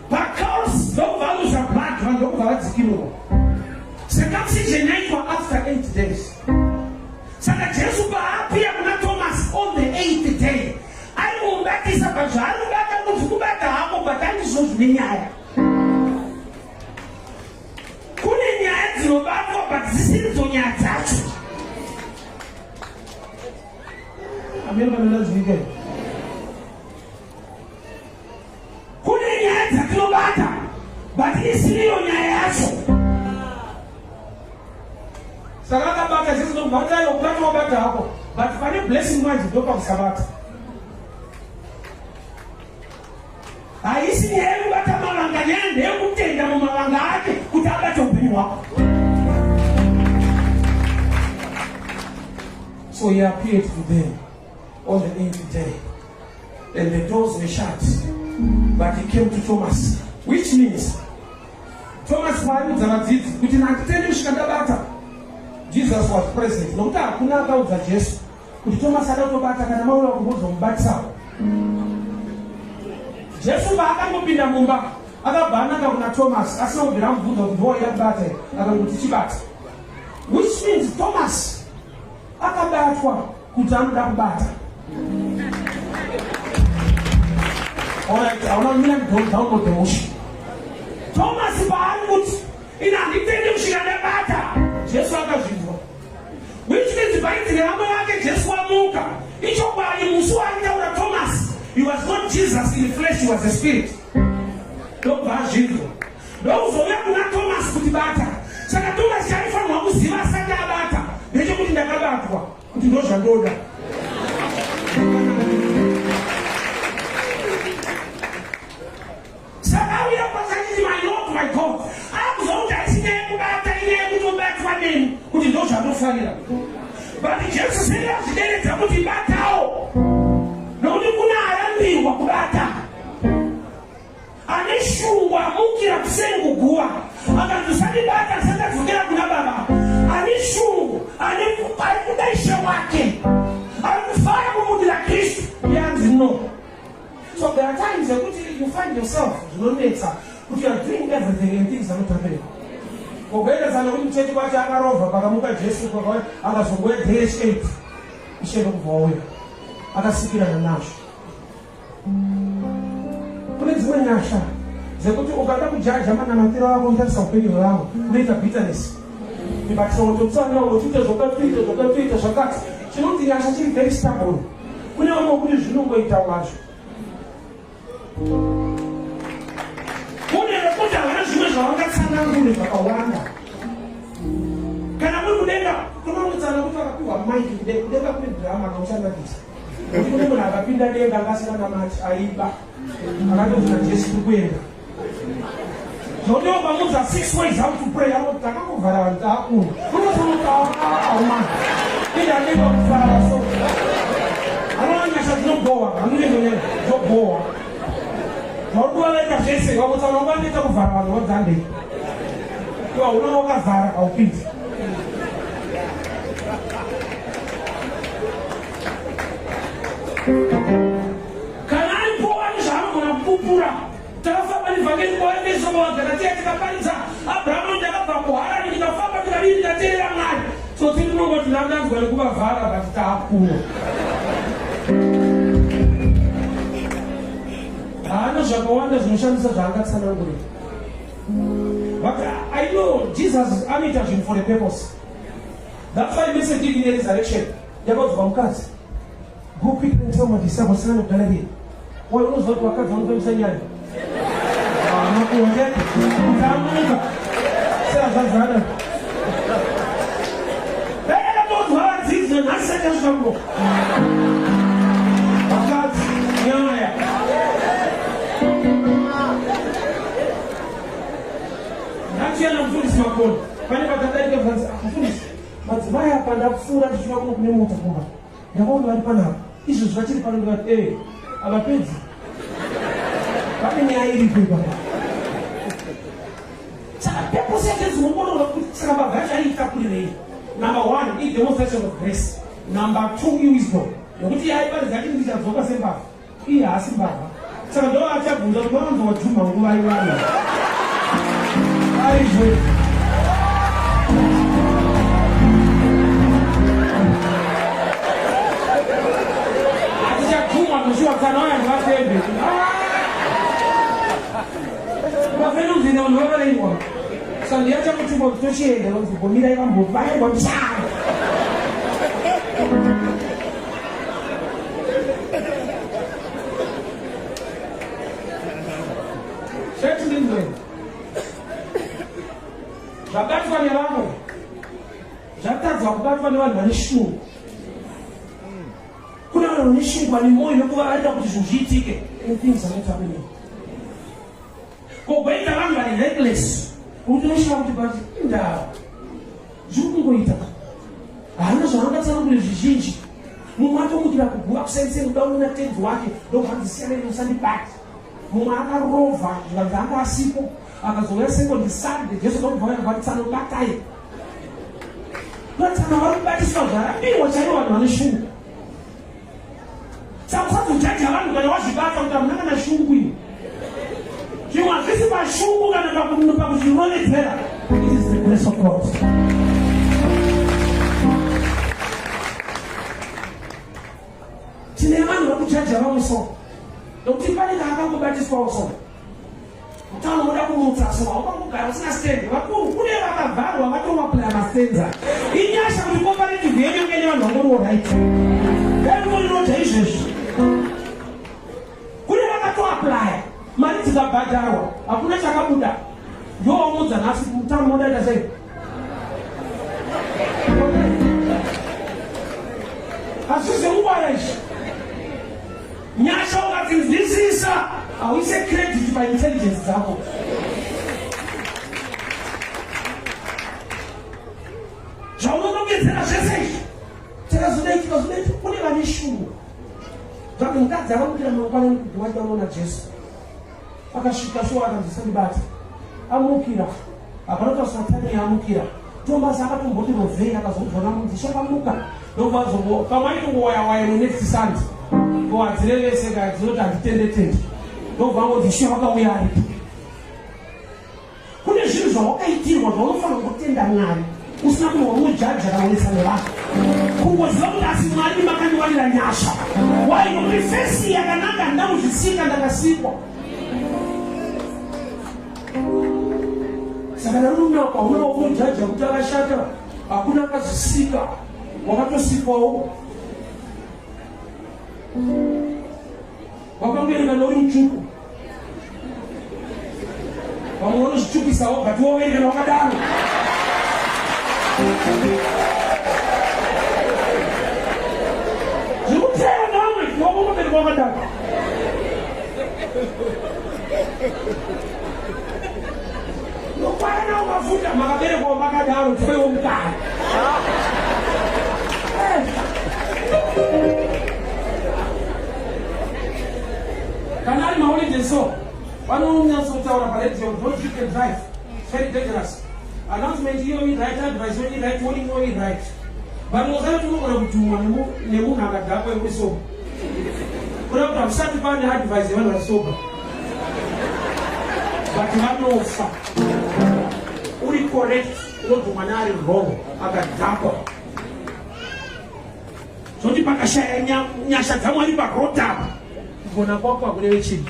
Because don't value the blood and don't value the kilo. Circumcision after 8 days. So that Jesus will appear to Thomas on the 8th day. I will back this up. I will back up to back up, but that is not linear. Couldn't you add your back up, but this is on your touch? I'm going to let you again. Couldn't you add your back up, but it's still on your ass? Sarada back as is no matter your back up, but for the blessing, my dope of Sabbath. I see everybody malanga yende ukutenda mu malanga ake kutaba chopiniwa. So he appeared to them on the 8th day, and the doors were shut. But he came to Thomas, which means Thomas was ZVINONZI, which is Jesus was present. No ta kuna kauza Yesu. Kuti Thomas adotobata kana maula kubuza mbatsa. Jesus akangopinda mumba akabhana kuna Thomas asinobvira mubvunzo kuti vo yakubate akanguti chibata, which means Thomas akabatwa kuti anoda kubata. Alright, aunamira download the motion. Thomas paanguti inanditende kusvikandabata Jesu akazvinzwa, which means painzike ramo yake Jesu amuka ichokwadi musi waitaura Thomas. He was not Jesus in the flesh, he was the spirit. Don't buy Jesus. Don't forget to Thomas Kutibata. Saka Thomas Sharifa Mamuziva Sakabata. They don't put in the Gabatwa. Put in those Doda. Saka, we are passing my Lord, my God. I was all that in there, to back for them. Put in those Doda. But Jesus said, I was there to put in back out. No, you couldn't wakubata. Anishungwa mukira kusengugua. Akatusadi bata sasa kugera kuna baba. Anishungu, alikudaisha wake. Alikufanya kumudila Kristo. Yes, no. So there are times that you find yourself, you know, you are doing everything and things are not happening. Kugerezana kuti muchechi kwacho akarovha pakamuka Jesu kwakauya akazongoya day 8 ishendo kubva wauya akasikirana nazvo. Kune dzimwe nyasha dzekuti ukada kujaja manamatiro ako unotarisa upenyu hwavo unoita bitterness. Ibatsototsana uchiite zvakatuita zvakati chinoti nyasha chiri very stubborn. Kune vamwe kuti zvinongoita wazvo. Kune vekuti havana zvimwe zvavangatsanangure zvakawanda. Kana muri kudenga kunomutsana kuti vakapiwa maiki kudenga kune drama kauchanakisa. Kuti kune munhu akapinda denga akasina mati aiba akatozina Jesu kuenda. Zvoti ukamudza 6 ways how to pray anoti takangobvara vanhu taakuna. Unotonotaumana ida denga kufara so. Anonyasha dzinobowa hamunezvonyanya dzobowa. Zvauduwalaita zvese wakutsana wangoita kuvhara vanhu vodzandei. Iwa unova wakavhara haupinzi. Kana aripo vanhu zvavanogona kupupura takafamba nevhangeri kwaendesovagalatia tikaparidza Abrahamu ndakabva kuharani tikafamba tikadii tikateerera Mwari. So tinongoti ndakanzwa nekuvavhara bati taakuna. Haana zvakawanda zvinoshandisa zvaangatsanangura. But I know Jesus anoita zvinhu for a purpose. That's why message in the resurrection yakabva mukadzi. Go quick and tell my disciples to go here. Why knows what wakadzi vanofambisa nyaya? Makuwajati utamuka. Sasa zvazana. Ela todos vadzidza nasaka zvambo. Wakadzi nyaya. Achiyana mfundisi makoni. Pane patadaika bvanzi mfundisi. Madzimai apa ndakufura ndichina kuno kune mota kumba. Ndakaona vari panapa. Izvo zvachiri pano ndikati avapedzi. Pane nyaya iripo ipapo. Saka purpose yake dzinombonora kuti saka bagacha aitakurirei. Number 1 is demonstration of grace. Number 2 wisdom. Nokuti yaiparidza kuti ndichadzoka sembavha. Iye haasi mbavha. Saka ndo achabvunza kuti vanonzi wajuma nguva iwana. Aizve. Atichaguma kushiwakana waya ndivatembe. Vafenonzi vanhu vavareiwa. Saka ndiyachamutumba kuti tochienda vanzi gomirai vambovairwa mshana. Zvakaitwa nevamwe zvakatadzwa kubatwa nevanhu vane shungu. Kune vanhu vane shungu vane mwoyo wekuvaita kuti zvinhu zviitike. Things are not happening. Kogoita vanhu vane reckless. Kuti unosvika kuti bati indava zviri kungoita. Haana zvavangatsanangura zvizhinji. Mumwe atokutira kugura kusenzese mudauni natenzi wake ndobvanzisiyana nemusandibati. Mumwe akarovha zvikanzi anga asipo. Akazouya sekondi Sunday Jesu ndokubva akavatsana batai. Vatsana vari kubatiswa zvarabiwa chaivo vanhu vane shungu. Saka usazojaja vanhu kana wazvibata kuti hamuna kana shungu ini. Zvimwe hazvisi pashungu kana pakuzviroredzera. It is the grace of God. Tine vanhu vakujaja vamwe so. Nokuti pane kakangobatiswawo so. Utano muda kumutsa so wakugara usina stand vakuru kune vakavharwa vatomaplaya mastenza inyasha kuti cooperative yenyu ngene vanhu vangori right vanonota izvezvi kune vakatoaplaya mari dzikabhadharwa hakuna chakabuda ndowamudza nhasi utano mudaita sei hazvizi nguva izvi nyasha ukatinzwisisa hauise credit paintelligence dzako. Zvaunongedzera zvese izvi takazodaita kune vane shungu. Zvake mukadzi akamukira mangwanani kuti wataona Jesu. Akasvika shuwa akanzwisandibata. Amukira. Akanota Satani amukira. Tomasi akatomboti rovhei akazobvona munzi shakamuka. Ndobvazongo pamwe aitongowaya next Sunday. Ngoadzirevese kadzinoti handitende. Ndobva ngoti shuwa vakauya aripo. Kune zvinhu zvawakaitirwa zvaunofanira kutenda Mwari usina kuva unojaja raonesana vako kungoziva kuti asi Mwari makandiwanira nyasha wai nokuti fesi yakanaka ndamuzvisika ndakasikwa. Saka nanunaka unoona unojaja kuti akashata hakuna akazvisika wakatosikwawo wakangoerenga neuri mutsvuku vamwe vanozvitsvukisawo but woverekana wakadaro. Zvikuteya namwe wakongobereka wakadaro. Nokwana ukafuta makaberekwa makadaro tiwewo mukana. Kana ari maholiday so vanonyatsotaura paredio, don't drink and drive, it's very dangerous. Announcement here we write, advice we write, warning we write. But mozana tunogona kutumwa nemunhu akadhakwa uri sober. Kuda kuti hamusati pane advice yevanhu vari sober. But vanofa. Uri correct, unonzi mwana ari wrong, akadhakwa. Zvoti pakashaya nyasha dzaMwari parotapa. Kugona kwako hakureve chinhu.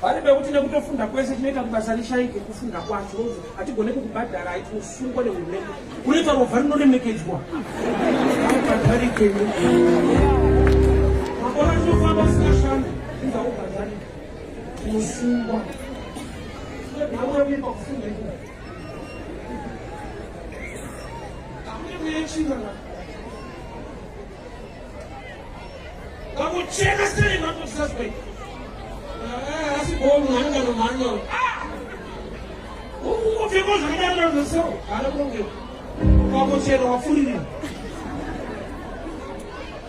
Pari pekuti nekutofunda kwese tinoita kuti basa rishaike kufunda kwacho hatigone kukubhadhara aitisungwa nehurumende. Unoita rovha rinoremekedzwa. Makore tinofamba usina shanda inza kubhadharika. Tinosungwa. Nawe uye pakufunda ikoko. Kakucheka sei vatosaswe. Asi bomu nanga no manyo. Ungofika zvakadaro zvese. Halakunge. Kakucheka wafurira.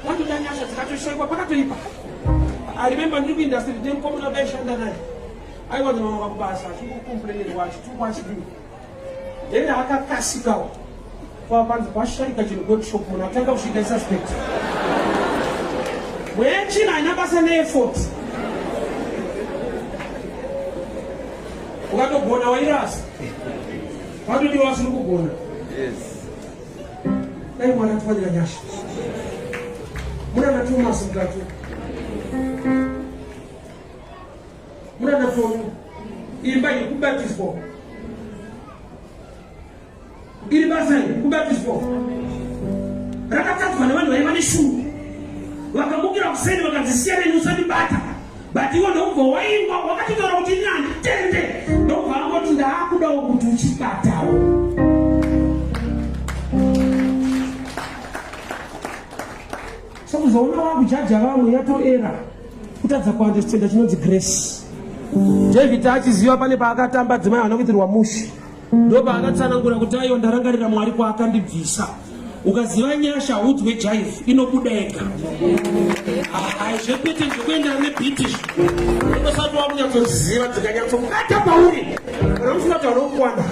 Vantu danyasha dzikatoshekwa pakatoipa. I remember ndiri industry then komuna baishanda naye. Aiwa mama wakubasa achikukomplainira wacho tukwachidini. Then akakasikawo. Kwa panzi pasharika chino workshop muna atanga kusvika suspect. Wechina inabasa ne-effort. Ukatogona wairasa. Vatoti wasiri kugona. Yes. Dai mwana tufanira nyasha. Muna naThomas mukati. Muna naFoni. Imba yekubatiswa. Iri basa kubatiswa. Rakatadzwa nevanhu vaiva neshungu. Vakamukira kuseni vakadzisiyana neusati bata. But iwo ndobva waimba wakatotaura kuti nyani tende. Ndobva angoti ndaakudawo kuti uchibatawo. Sokuzoona wakujaja vamwe yatoera. Kutadza kuandestenda chinonzi grace. David achiziva pane paakatamba dzimai vanokuitirwa mushi. Ndoba akatsanangura kuti aiwa ndarangarira Mwari kwaakandibvisa. Ukaziva nyasha udzwe jive inobuda ega. Zvepete zvekuenda nebhiti unosati wakunyatsoziva dzikanyatsobata pauri kana usina kuti vanokwana.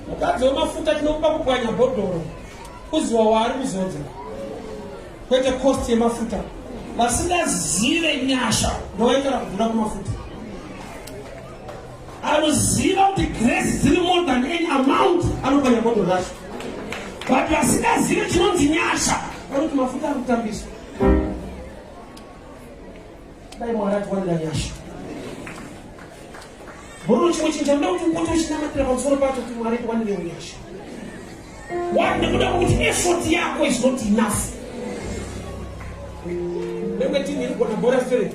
Mukadzi wemafuta tinokupa kupwanya bhodhoro uziwa waari kuzodza kwete cost yemafuta. Vasingazive nyasha ndowaitara kudhura kumafuta. Anoziva kuti grace dziri more than any amount anopanya bhodhoro racho. But vasingazive chinonzi nyasha vanoti mafuta ari kutambiswa. Dai Mwari atiwanira nyasha. Bhodhoro chimwe chinhu chamuda kuti ungoto uchinamatira pamusoro pacho kuti Mwari atiwanire nyasha. Nekuda kuti effort yako is not enough. Remember team ilikuwa bora straight.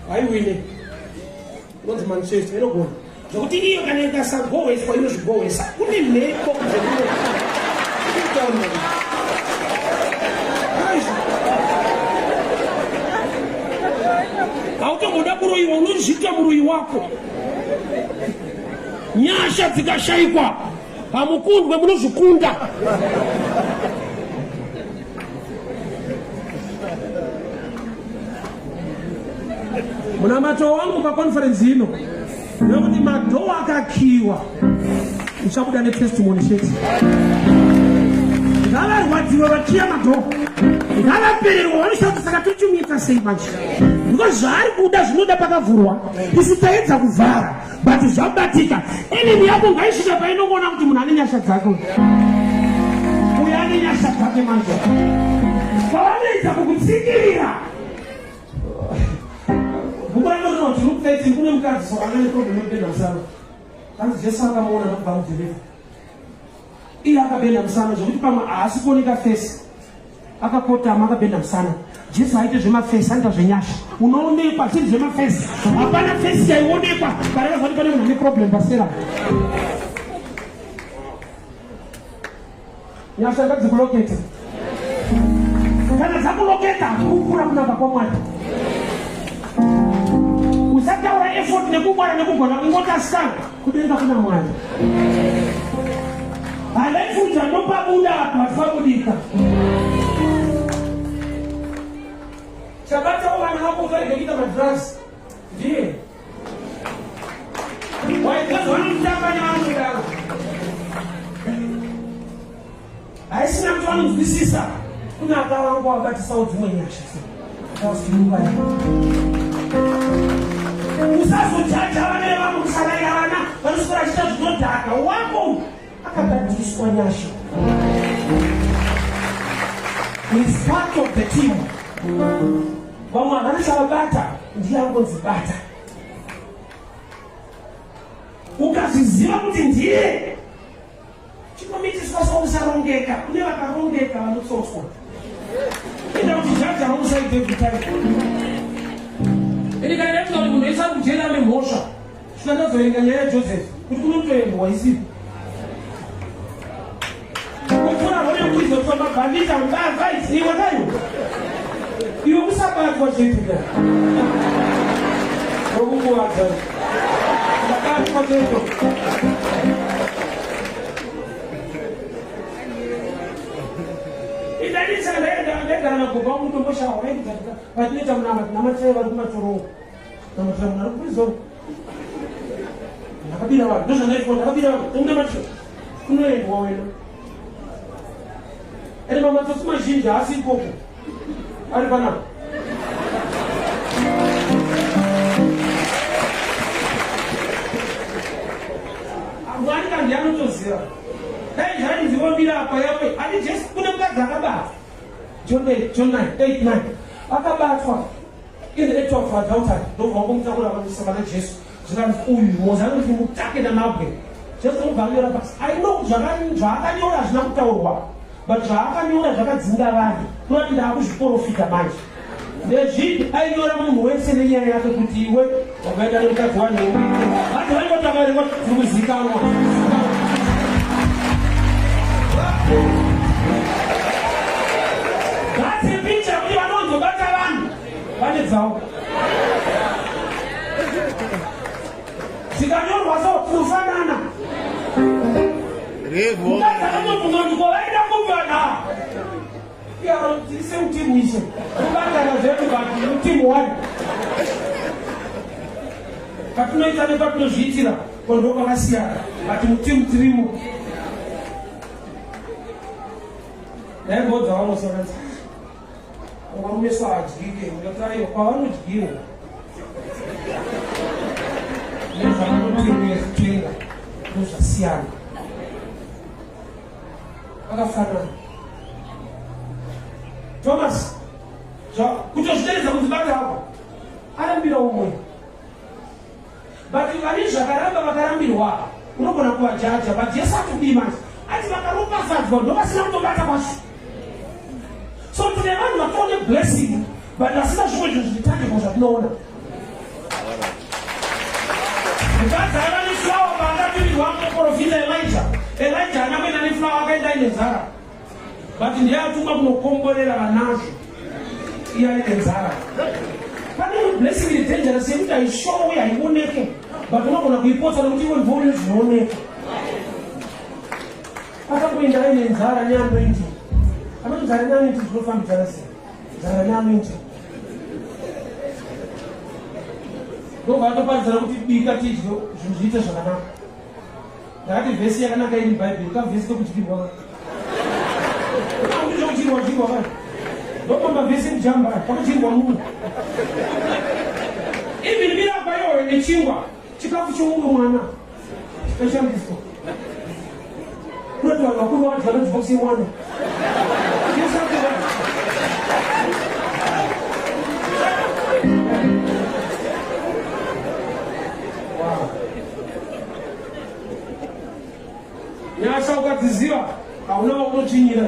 Haiwine. Unonzi Manchester inogona. Zokuti iyo kanenda sangowe kwa hiyo zigowe sa. Kuni meko kuzengine. Kutaona. Hautogoda kuroiwa unozvita muroi wako. Nyasha dzikashaikwa. Hamukundwe munozvikunda. Muna mato wangu pa conference ino. Nekuti madoa akakiwa. Uchabuda ne testimony shetu. ngavarwadziwa vachiya madhoko ngavapererwa vanoshakuti saka tochumita sei manje because zvaari kuda zvinoda pakavhurwa isi taedza kuvhara but zvabatika enemi yako ngaisvika painongoona kuti munhu ane nyasha dzake uyo ane nyasha dzake manje pavanoita kukutsikirira bhuku ranonoti Luke 13 kune mukadzi saka ane problem yekubenda musana kanzi Jesu akamuona nokubva mudhirivha iye akabenda musana zvokuti pamwe haasi kuoneka fesi akakotama akabenda musana Jesu aite zvemafesi anoita zvenyasha unoonekwa zviri zvemafesi hapana fesi yaionekwa parakazvati pane munhu ane problem pasera nyasha ngadzikulokete kana dzakuloketa kukura kunaka kwamwari usataura effort nekungwara nekugona kungotasikana kudenga kuna mwari halaifudza nopabuda patwabudika chabata uvana vako ukaigekita madrugs ndiye waikazi vanokutamba nevanodaro haisina kuti vanonzwisisa kuna akavangu wabatisawo dzimwe nyasha aasimuvaia usazojaja vana vevamusaraira vana vanosora achita zvinodhaka wako akabatiswa nyasha is part of the team vamwe havana chavabata ndiye angonzibata ukazviziva kuti ndiye chikomitiswa sousarongeka kune vakarongeka vanotsotswa enda kuti jaja vamusaite kutari ndikaretuka kuti munhu wese akujela nemhosva zvinandazoverenga nyaya yaJoseph kuti kunotoendwa isipo kufuna rone kuizotwa mabhandita mbava iziwa nayo iwe kusabatwa zvetuka rokukuwadza ndakatwa teto ndagara nagoba mutomboshawa vaikuzatika vatinoita namatrai vari kumatorowo namatrai munhu ari kuprizoni ndakabira vanhu ndozvandaitwa ndakabira vanhu ndondamatio kunoendwa wena ende mamatsotsi mazhinji haasi ikoko ari panapa mwari kandi anotoziva dai zvainzivombira apa yawe ani Jesu kune mukadzi akabatwa John 8:9 akabatwa in the 8 of adultery ndobva wakomutakura vanosangana Jesu zvikanzi uyu mozanoti mutake namabwe Jesu unobvanyora basi I know zvaakanyora hazvina kutaurwa but zvaakanyora zvakadzinga vanhu kunoti ndaakuzviprofita manje ndezvipi ainyora munhu wese nenyaya yake kuti iwe wakaita nemukadzi wanheu vati vaingotavarewa tiri kuzikanwa gasi picha kuti vanonzobata vanhu vane dzavo zikanyorwa so tinofanana ukadzakanyobvunzonziko vaida kuvana tise utimu ishe kubatana zvedu vati utimu wani patinoita nepatinozviitira kondo kwakasiyana vati mutimu Trymore ndaibodza vanosoranza varumeso hadyike ndotaiwa kwavanodyirwa nezvavanotenga nozvasiyana vakafanana Thomas kutozviteredza kunzibata ako arambira umwe but vane zvakaramba vakarambirwa unogona kuvajaja but Jesu atodii manje ati vakaropafadzwa ndovasina kutobata kwacho so tine vanhu vakaone blessing but vasina zvimwe zvinhu zvitandiko zvatinoona mukadzi aiva neflawa paakapindirwa muprofita Elijah haana kuenda neflawa akaenda ine nzara but ndiye atumwa kunokomborera vanazvo iye aine nzara pane blessing iri dangerous yekuti haishowe haioneke but unogona kuipotsa nekuti iwe ndivone zvinooneka akakuenda aine nzara neanointi anoti nzara neanointi dzinofambidzana sei nzara neanointi ndobva atoparidzana kuti bika tidyo zvinhu zviite zvakanaka ndakati vhesi yakanaka iri bhaibheri kavhesi kokutyirwa jingwa bana. Ndopamba vese mjamba, kama jingwa mungu. Hivi bila kwa hiyo ni chingwa. Chikafu chungu mwana. Chikashambisko. Kuna tu wakuru watu wanatufoksi mwana. Yes, wow. Nyasha ukadziziwa hauna unochinyira.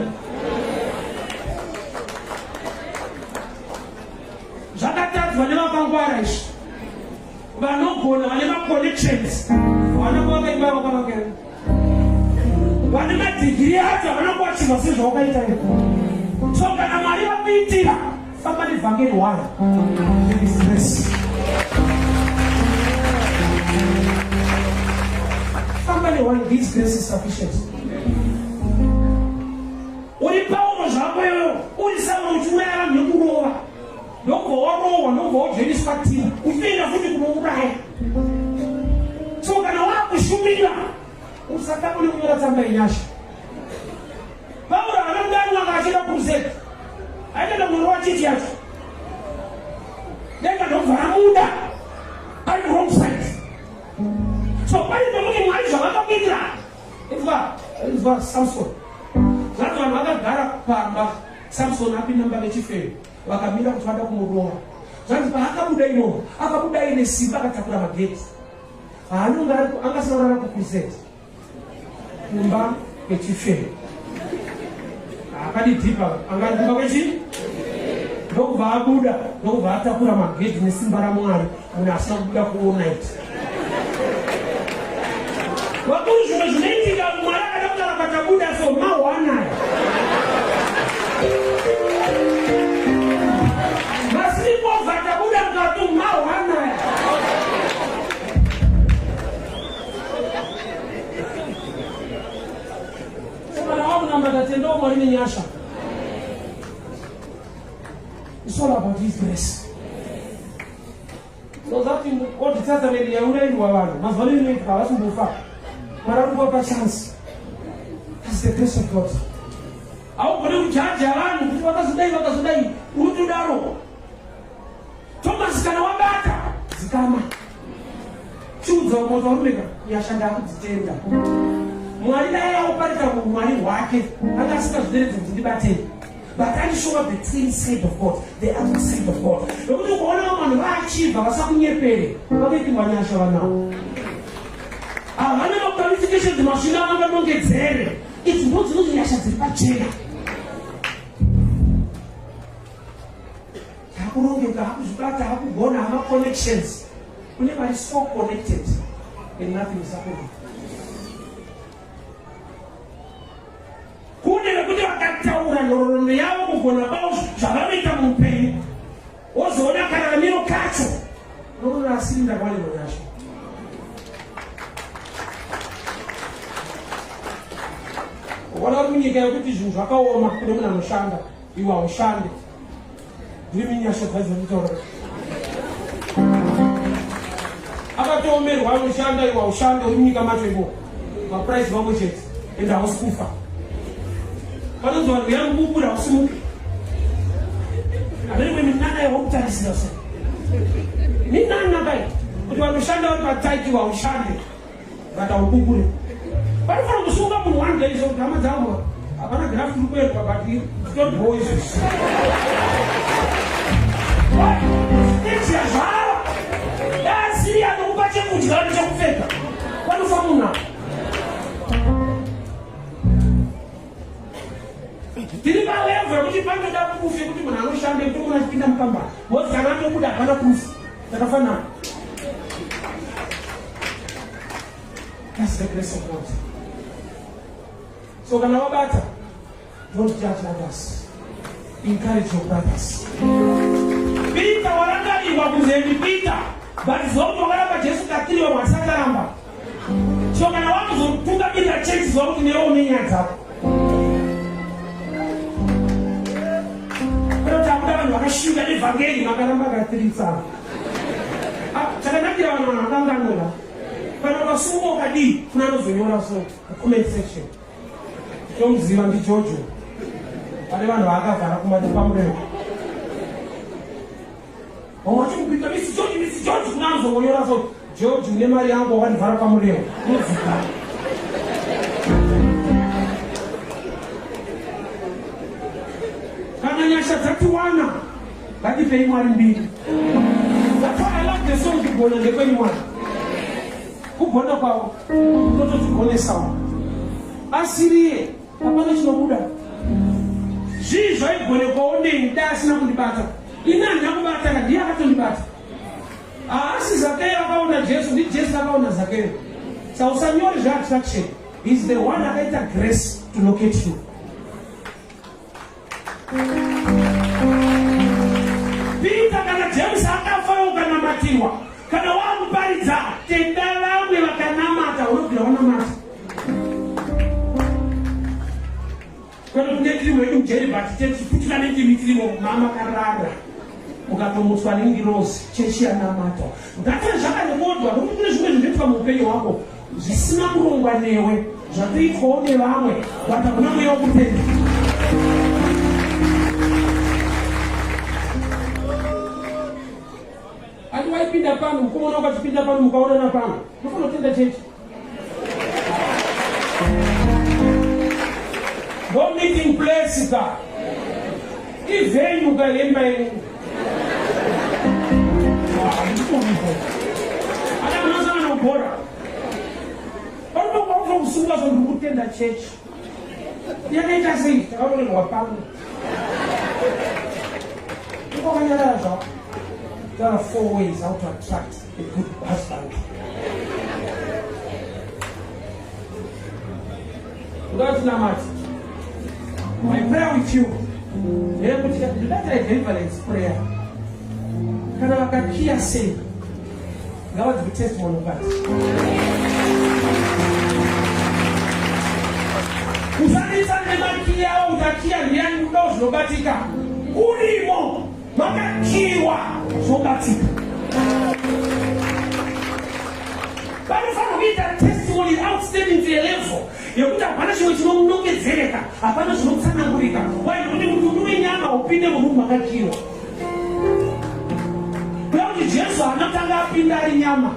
Zvakatatu vane vakangwara izvi. Vanogona vane connections. Vanakuva vaimba vakavakera. Vane madigiri acho vanakuachirwa sezvawakaita iwe. So kana Mwari vakuitira famba nevhangeri 1. There is grace. Somebody want this grace is sufficient. Uri Paulo zvako iwewe, uri Samuel uchimurayira nekurova. Ndobva warohwa, ndobva wajoiniswa timu, uchienda futi kunouraya. So kana wakushumira, usatanga kunyora tsamba yenyasha. Paulo anamudani wanga achienda crusade. Aenda munhu wachichi yacho. Denga ndobva amuda. Ari wrong side. So pari pamuke Mwari zvavakakuitira. It's Samson. Zvati vanhu vakagara pamba, Samson apinda mumba mechifeve. Vakamira kuti vada kumurova. Zvati paakabuda imomo, akabuda ine simba akatakura mageti. Paanonga angasaurara kukrusade. Mumba mechifeve. Akadidhipa, angari mumba mechi? Ndokubva abuda, ndokubva atakura mageti nesimba raMwari, munhu asina kubuda ku all night. Wakuru zvimwe zvinoitika Mwari akadakutara patabuda so mawanaya. Masilipo vatabuda mkatu mawanaya. Semana wabu namba tatendo Mwari nyasha. It's all about His grace. So that in what the Testament ya ule ni wawalo. Mazwali ni kawasu mbufa. Marakuwa pa chance. That's the grace of God. Au kule uchaja wanu kuti wakazudai urutu daro. Thomas kana wabata zikama. Chuza umoto warumeka yashanda kudzitenda. Mwari naye auparita Mwari wake. Akasika zvideretse ndibate. But I show up the twin side of God, the other side of God. Lokuti kuona vanhu vachiva vasakunyepere, vakaiti mwanyasha vanao. Havana maqualifications mashina vanganongedzere. It's not nyasha dziri pachena. Hakurongeka, hakuzvibata, hakugona, hama connections. Kune vari so connected and nothing is happening. Kune vekuti vakataura nhoroondo yavo kugona kwavo zvavanoita muupenyu, wozoona kana kamiro kacho nokuti asirinda kwale manyasha. Ukaona kuti munyika yekuti zvinhu zvakaoma kune munhu anoshanda, iwe haushande. Ndiri minyasha dzazvinotaura. Akatoomerwa anoshanda, iwe haushande, uri munyika macho imo. Mapuraisi vamwe chete, ende hausi kufa. Vanonzi vanhu yangubura usimuke. Aberekwe minana yawakutarisira se. Minana bai. Kuti vanoshanda vari pataiti waushande. Vata ukukure. Vanofana kusunga munhu one day so hama dzavo. Hapana grafu tiri kuendwa but don't boys. Stage yazvara. Asi anokupa chekudya nechekupfeka. Vanofa munhu. Tiri palevel kuti panoda kufe kuti munhu anoshanda kuti munhu achipinda mukambani. Woti kana atobuda hapana kufa. Takafanana. That's the grace of God. So kana wabata, don't judge others. Encourage your brothers. Peter warangaliwa kuzeni Peter. But zoto waramba Jesu katiliwa mwasakaramba. So kana watu zotunga bila cheki zoto nero minyata. Vakashinga nevhangeri vakaramba katiritsa. Chakanakira vanhu vanakanganura. Kana vasumo ukadii kuna anozonyora so comment section. Tomuziva ndiJojo. pane vanhu vakavhara kumadepamureko wachikupita Mr. George kunanzongonyora so George une mari yangu wakandivhara pamureko unodzika kana nyasha dzatiwana ngatipei mwari mbiri. That's why I love the song kugona ndekweni mwari kugona kwavo unototi sawa asiriye hapana chinobuda zvii zvaigone kwaoneni dai asina kundibata ina ndakubata ndiye akatondibata asi Zakeo akaona Jesu ndi Jesu akaona Zakeo saka usanyore zvaattraction is the one akaita grace to locate you. Peter kana James akafa ukanamatirwa kana wamuparidza tenda vamwe vakanamata unobvira wanamata kana kunetiri wedu mujeri but tichiputika nendimitirimo mama karara ukatomutswa nengirozi chechi yanamata ngatore zvakanyekodwa nokuti kune zvimwe zvinoitwa muupenyu hwako zvisina kurongwa newe zvatoitwawo nevamwe vatakuna mweya wokupenda. Ati waipinda pano mukomona ukatipinda pano mukaonana pano nofana kutenda chechi go meeting place ka ivenyu kalemba yenyu ana mnazana na ubora kwa kusunga zo ndikutenda chechi yakaita sei takaonelwa pano ukakanyarara zvawo. There are 4 ways how to attract a good husband. Without much, my prayer with you, that's a deliverance prayer. Can I hear say, God will test one of us. Usanisanemakia utakia ndiani mdozo batika. Ulimo makakiwa zobatika. But if I get a testimony outstanding to a level, you put a punishment which no get zereka, a punishment sanagurika. Why don't you do nyama upinde mu makakiwa? Leo Yesu anataka apinda ali nyama.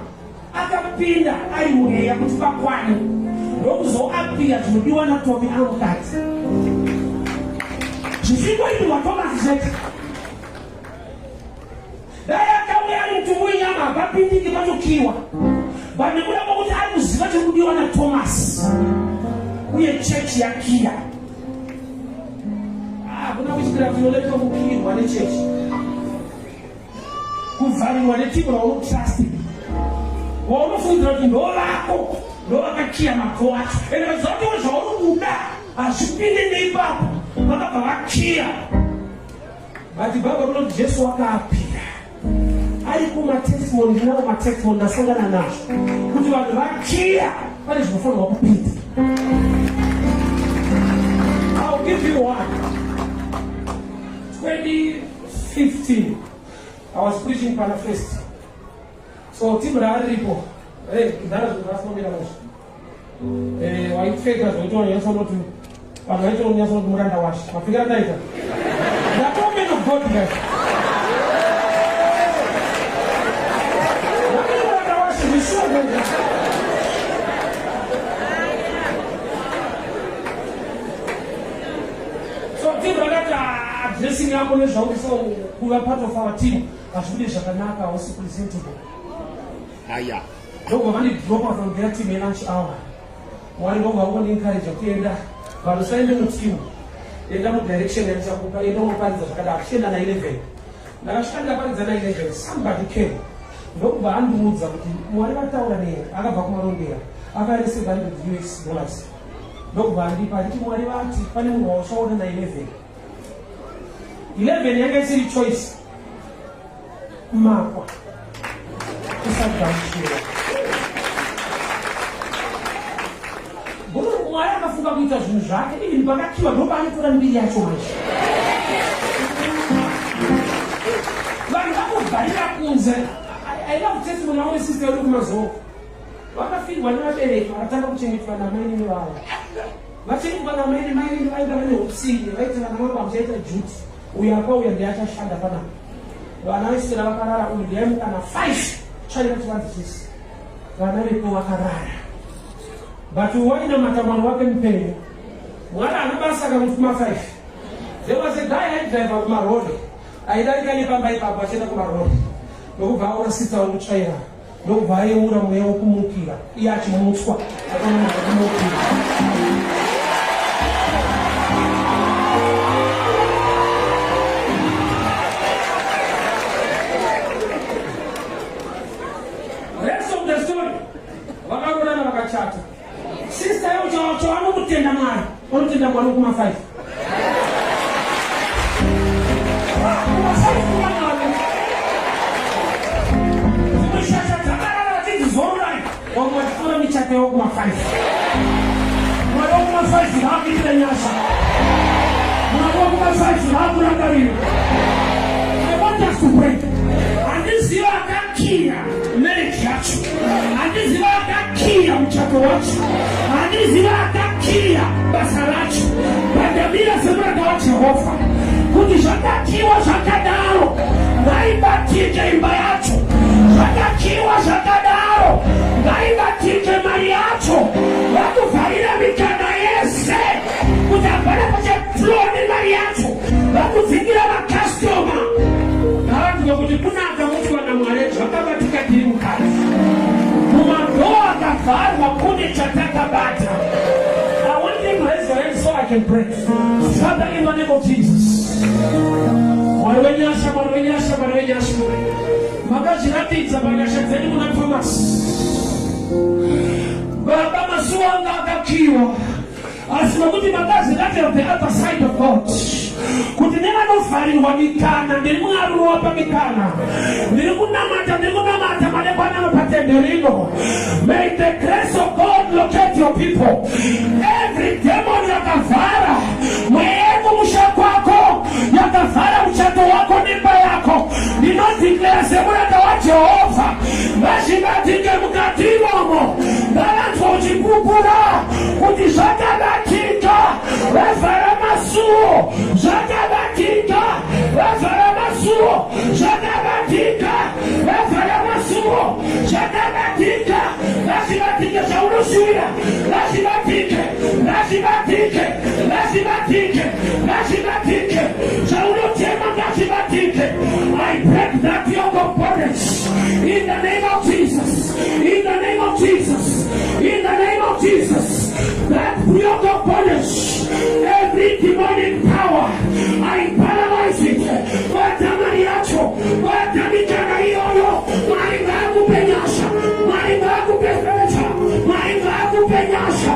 Akapinda ali muheya kutupa kwani. Ndokuzo apia tudiwa na tobi amkati. Jifiko hivi watoma zizeti. Daya kawe ali mtumui nyama, papindi kipato kiwa. Bani kuna mwakuti ali mzivati kudiwa na Thomas. Uye chechi ya kia. Kuna wisikira violeto mukiri wane chechi. Kuvali wane tibu na unu trust. Wane fundira ndo lako. Ndo akakia makoa. Ene zote wa unu muda. Ashupinde neipapo. Maka bawakia. Bati baba ulo Jesu waka apia. Aliku matestimony nao matestimony nasonga na nasho. Kuti wakia. Wale jimufano wakupita. I'll give you one. 2015, I was preaching Panafest. So Timra Ripo, that was the last one. I figured I was going to do. But I told you to Muranda Wash. I figured later. The moment of God there. Muranda Wash is so good. Dressing up on the show, so who are part of our team, as we Shakanaka was presentable. Yeah. Don't go any drop out from their team in lunch hour. One go, I won't encourage you, but the same with you. In that direction, and some you don't find the Kadakshin and 11. Now, stand up at the 11. Somebody came. Look, Van Woods of whatever town I got Bakmarundi. I've had $700. Look, Van Party, whatever, Tiffany was older than 11. 11 NGASVIITE choice. Mafuwa. Bono mwaya akafunga kuita zvinhu zvake ili pakakiwa ndo paanotora mbiri yacho manje. Vanhu vanobvarira kunze. I love testimony of sister yedu kumazoka. Vakafirwa nevabereki vakatanga kuchengetwa namai nevavo. Vachini pana maili vane usini vaiti vana vangu vamuchaita juti uyapa uya ndiachashanda pana vana vesera vakarara uyu ndiaimuka na 5 chari vati vanzisisi vana vepo vakarara but waina matamano wake mpenyu mwana anabasa kamutuma 5. There was a guy I drive kuma road aidarika nepamba ipapo achienda kuma road ndokubva aona sita womutsvaira ndokubva ayeura mweya wokumukira iye achimutswa akaona kumukira. Rest of the story vakaonana vakachata. Sister yocho anokutenda mwana unotenda mwana kuma 5. I want us to pray. And this year I can kill marriage yachu. And this year I can kill mchato wachu. And this year I can kill basarachu. But the bila semana wachu hofa. Kuti shatakiwa shakadaro. Naiba tije imba yachu. Shatakiwa shakadaro. Naiba tije mari yachu. Watu faida mikana yese. Kutapana pache floni mari yachu. Watu fikira makastoma. Na watu kuna mtu wanamwaleja wakabatika kilimu kazi. Kumandoa kafari wakune chataka bata. I want you to raise your hand so I can pray. Father, in the name of Jesus. Mwarewenyasha. Magaji ratitza bagasha zeni munafamasi. Baba Masuanga akakiwa. Asima kuti magazi rati of the other side of God. Kuti nena no fari wamikana. Ndirimu aru wapamikana. Ndirimu namata malebana mapatenderino. May the grace of God locate your people. Every demon yakafara. Mwegu mshakwako. Yakafara mchato wako nimba yako. Declare semana wa Jehova. Bashibatike mukatimomo. Balanto chikukura. Kuti zakabatika. Wafara masuo. Zakabatika. Wafara masuo. Zakabatika. Wafara masuo. Zakabatika. Bashibatike saurusuya. Bashibatike. Saurutema bashibatike. I break that yoke of bondage in the name of Jesus. In the name of Jesus. In the name of Jesus. That yoke of bondage, every demonic power, I paralyze it. Watamariacho, watamikanaioyo, maivagu penyasha, maivagu penyasha, maivagu penyasha,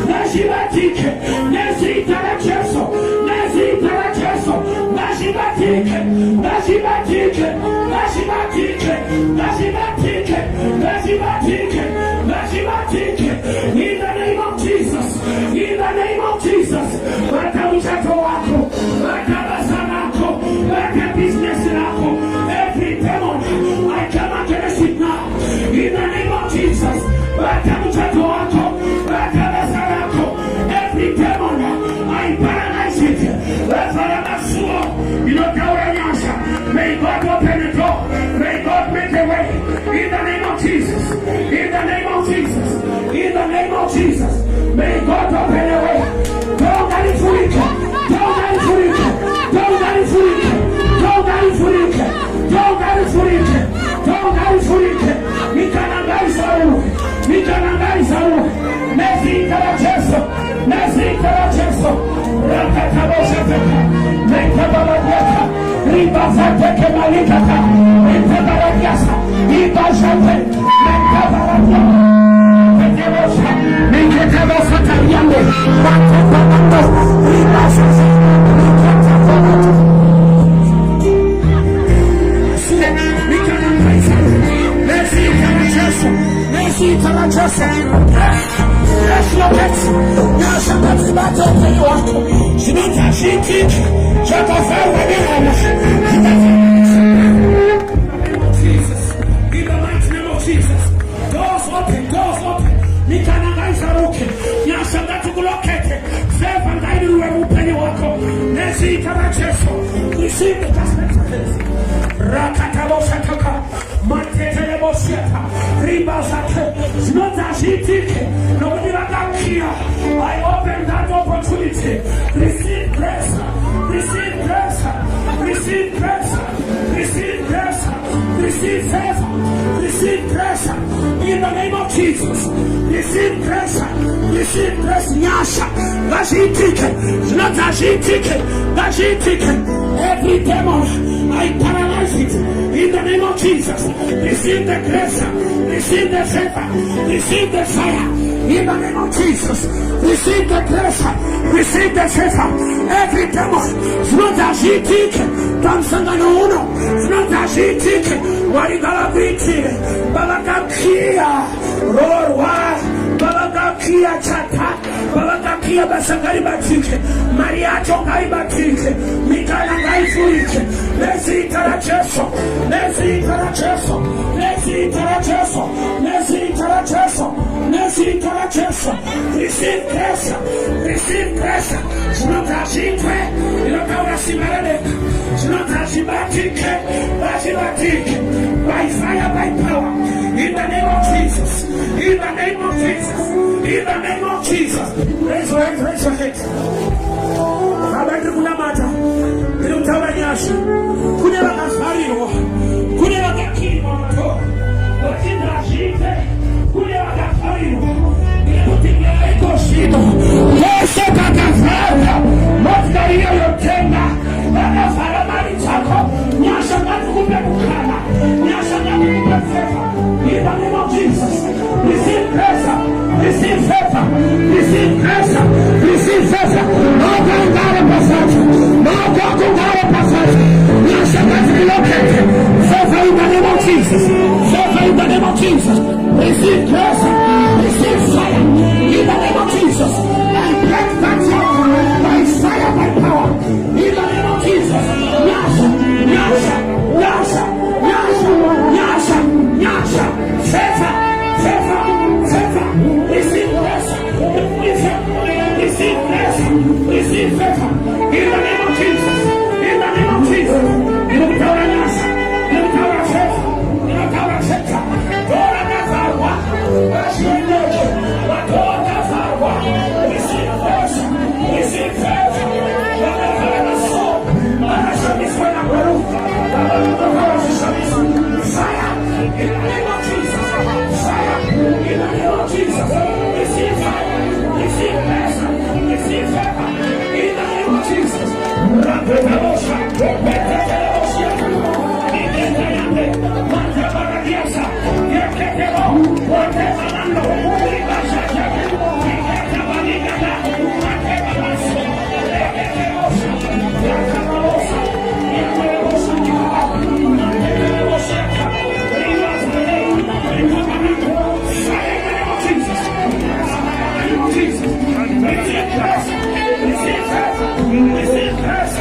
nashibatike, nesitaracheso, in the name of Jesus, in the name of Jesus, wata uchato wako, wata basanako, wata business nako, every demon, I come against it now, in the name of Jesus, wata uchato wako, wata basanako, every demon, I paralyze it, wata masuo, you know, may God open the door, may God make a way, in the name of Jesus, in the name of Jesus, in the name of Jesus, may God open a way. Don't get it for it, don't get it for it, don't get it for it, don't get it for it, don't get it for it, don't get it for it. Mikanangaisaru, Nezitaracheso, Rakataboshateka, Mekabalabiaka, Ribazateke Malikata, Mekabalabiasa, Ibashate, Mekabalabiaka, Mekabosatariande, Mekabalabiasa, Ribazateke, Receive the judgment of this. Rakatabosataka, Mantetelebosiata, Ribasate, Znotazitike, Nobirakia. I open that opportunity. Receive grace, receive grace, receive grace, receive grace, receive favor, receive grace in the name of Jesus. Receive grace, receive grace, Nyasha, Gazitike, Znotazitike, Gazitike. Every demon, I paralyze it in the name of Jesus. Receive the grace, receive the favor, receive the fire in the name of Jesus. Receive the grace, receive the favor. Every demon, it's not a GTK, Tansangano Uno, it's not a GTK, Warigalabiti, Balagakia, Rorwa, Balagakia Chata, Balagakia Basangari Batike, Maria Chongai Batike, Mikala Gaifuike, Nesi Taracheso, Nesi Taracheso, Nesi Taracheso, Nesi Taracheso, Nesi Taracheso. Receive grace, receive grace. It's not a secret, you don't know what's in it's not a ZVINONZI, by fire, by power, in the name of Jesus, in the name of Jesus, in the name of Jesus. Raise your head, raise your head. Abandi kunamata, ilutawanyasha, kune wakafariwa, kune wakakirwa mato, watinda shite, kune wakafariwa, ilutikia iko shito, Yesu kakafara, motka hiyo yotenda, wakafara mali chako, nyasha ngati kumbe kukana, nyasha ngati kumbe fefa, in the name of Jesus, receive grace, receive favor, receive grace, receive favor, no gangare passage, no gangare passage, nyasha ngati relocate, favor in the name of Jesus, favor in the name of Jesus, receive grace, receive fire, in the name of Jesus, and break that yoke by fire, by power, in the name of Jesus, nyasha, nyasha, nyasha, nyasha, nyasha, nyasha, favor, favor, favor, receive grace, receive grace, receive favor, in the name of Jesus, in the name of Jesus, in the power of nyasha, in the power of favor, in the power of favor, Dora Navarwa, Washington, Dora Navarwa, receive grace, receive favor, Dora soul, fire, in the name of Jesus, fire, in the name of Jesus, receive fire, receive grace, receive favor, in the name of Jesus. Rapidosha, Rapidosha, Iketayande, Mantabaragiasa, Yaketebo, Watemanando, Ribashaka, Iketabanigada, Matebabaso, Eketebosha, Yakababosa, Yakabosha, Mantabosha, Ribasane, Ribasane, fire in the name of Jesus, Jesus, receive grace, receive grace, receive grace,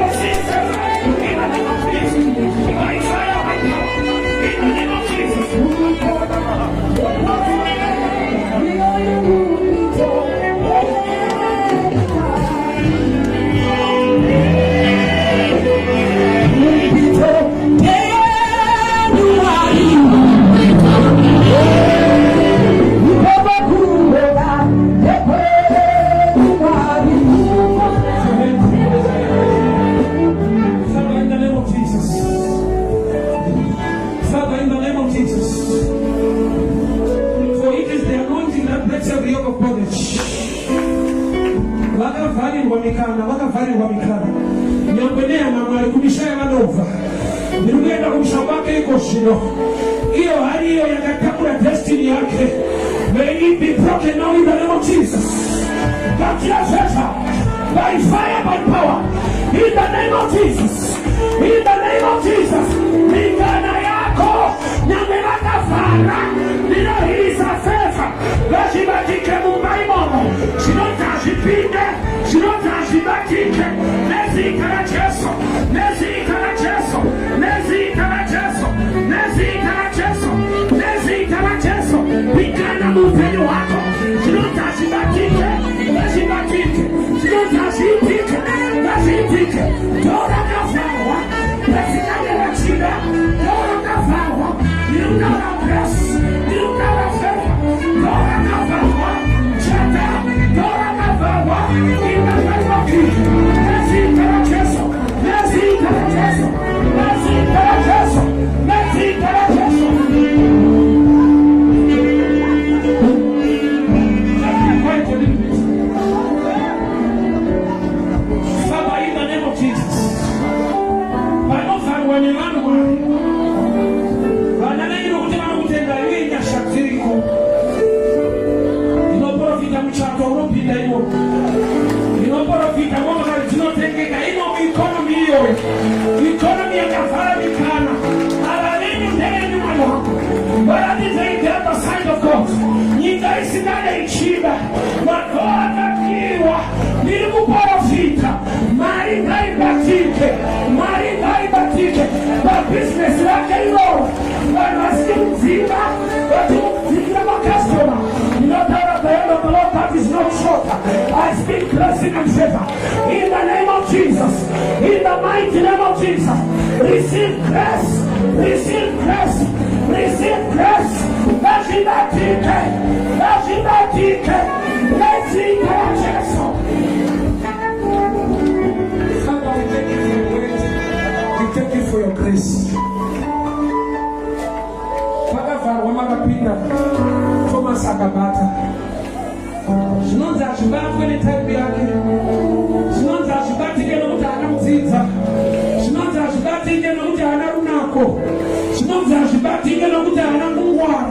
receive favor, in the name of Jesus, by fire, by power, in the name of Jesus. Wakavarirwa mikana nyambonea mama alikumisha manova nirugenda kumshambake iko shino hiyo hali hiyo yakatabula destiny yake. May it be broken now in the name of Jesus. Katia favor by fire, by power, in the name of Jesus, in the name of Jesus. Mikana yako nyamelaka fara ninahiza favor ZVINONZI Mumbai momo ZVINONZI ZVINONZI Nezi karacheso, Nezi karacheso, Nezi karacheso, Nezi karacheso, Nezi karacheso. Pikana mupeni wako ZVINONZI ZVINONZI ZVINONZI Dora Kavawa, President Chida, Dora Kavawa, you know our press, you know our favor, Dora Kavawa, Chata, Dora Kavawa, in the name of Jesus. Let's eat Paracheso, let's eat Paracheso, let's eat Paracheso, let's eat Paracheso. Father, in the name of Jesus, by no far when you run away, but I know you don't want to take the way that Shakiriko. You know, profit and chat or rope in the imo. You know, profit and woman that is not taking a economy and a family can. But I didn't the other side of God. You guys in that Chiba, but God, little profita, Maribatike, but business like a Lord. But I still Ziva, but you customer. You know that the end of the Lord that is not short. I speak blessing and favor. In the name of Jesus, in the mighty name of Jesus, receive grace, receive grace, receive grace. ZVINONZI, let's see Jesus. Father, we thank you for your grace. We thank you for your grace. Father, Thomas Akabata. ZVINONZI when time yake. ZVINONZI no mutana mziza. ZVINONZI no mutana runako. ZVINONZI no mutana mungwara.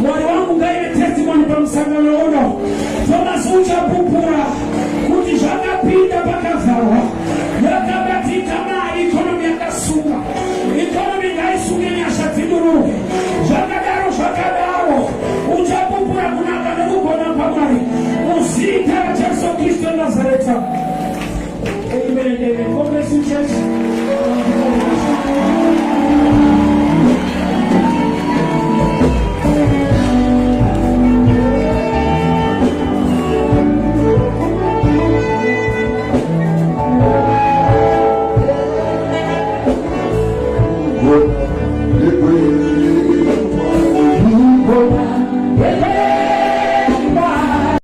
Moyo wangu ngaile testimony kwa msangano ono. Thomas ucha pupura. Kuti zvakapinda pakazarwa. Yakabatika mari ikonomi yakasunga. Ikonomi ngaisunge nyasha dziduruke. Zvakadaro. Ucha pupura kunaka nekugona pamari. Muzita raJesu Kristu Nazareta.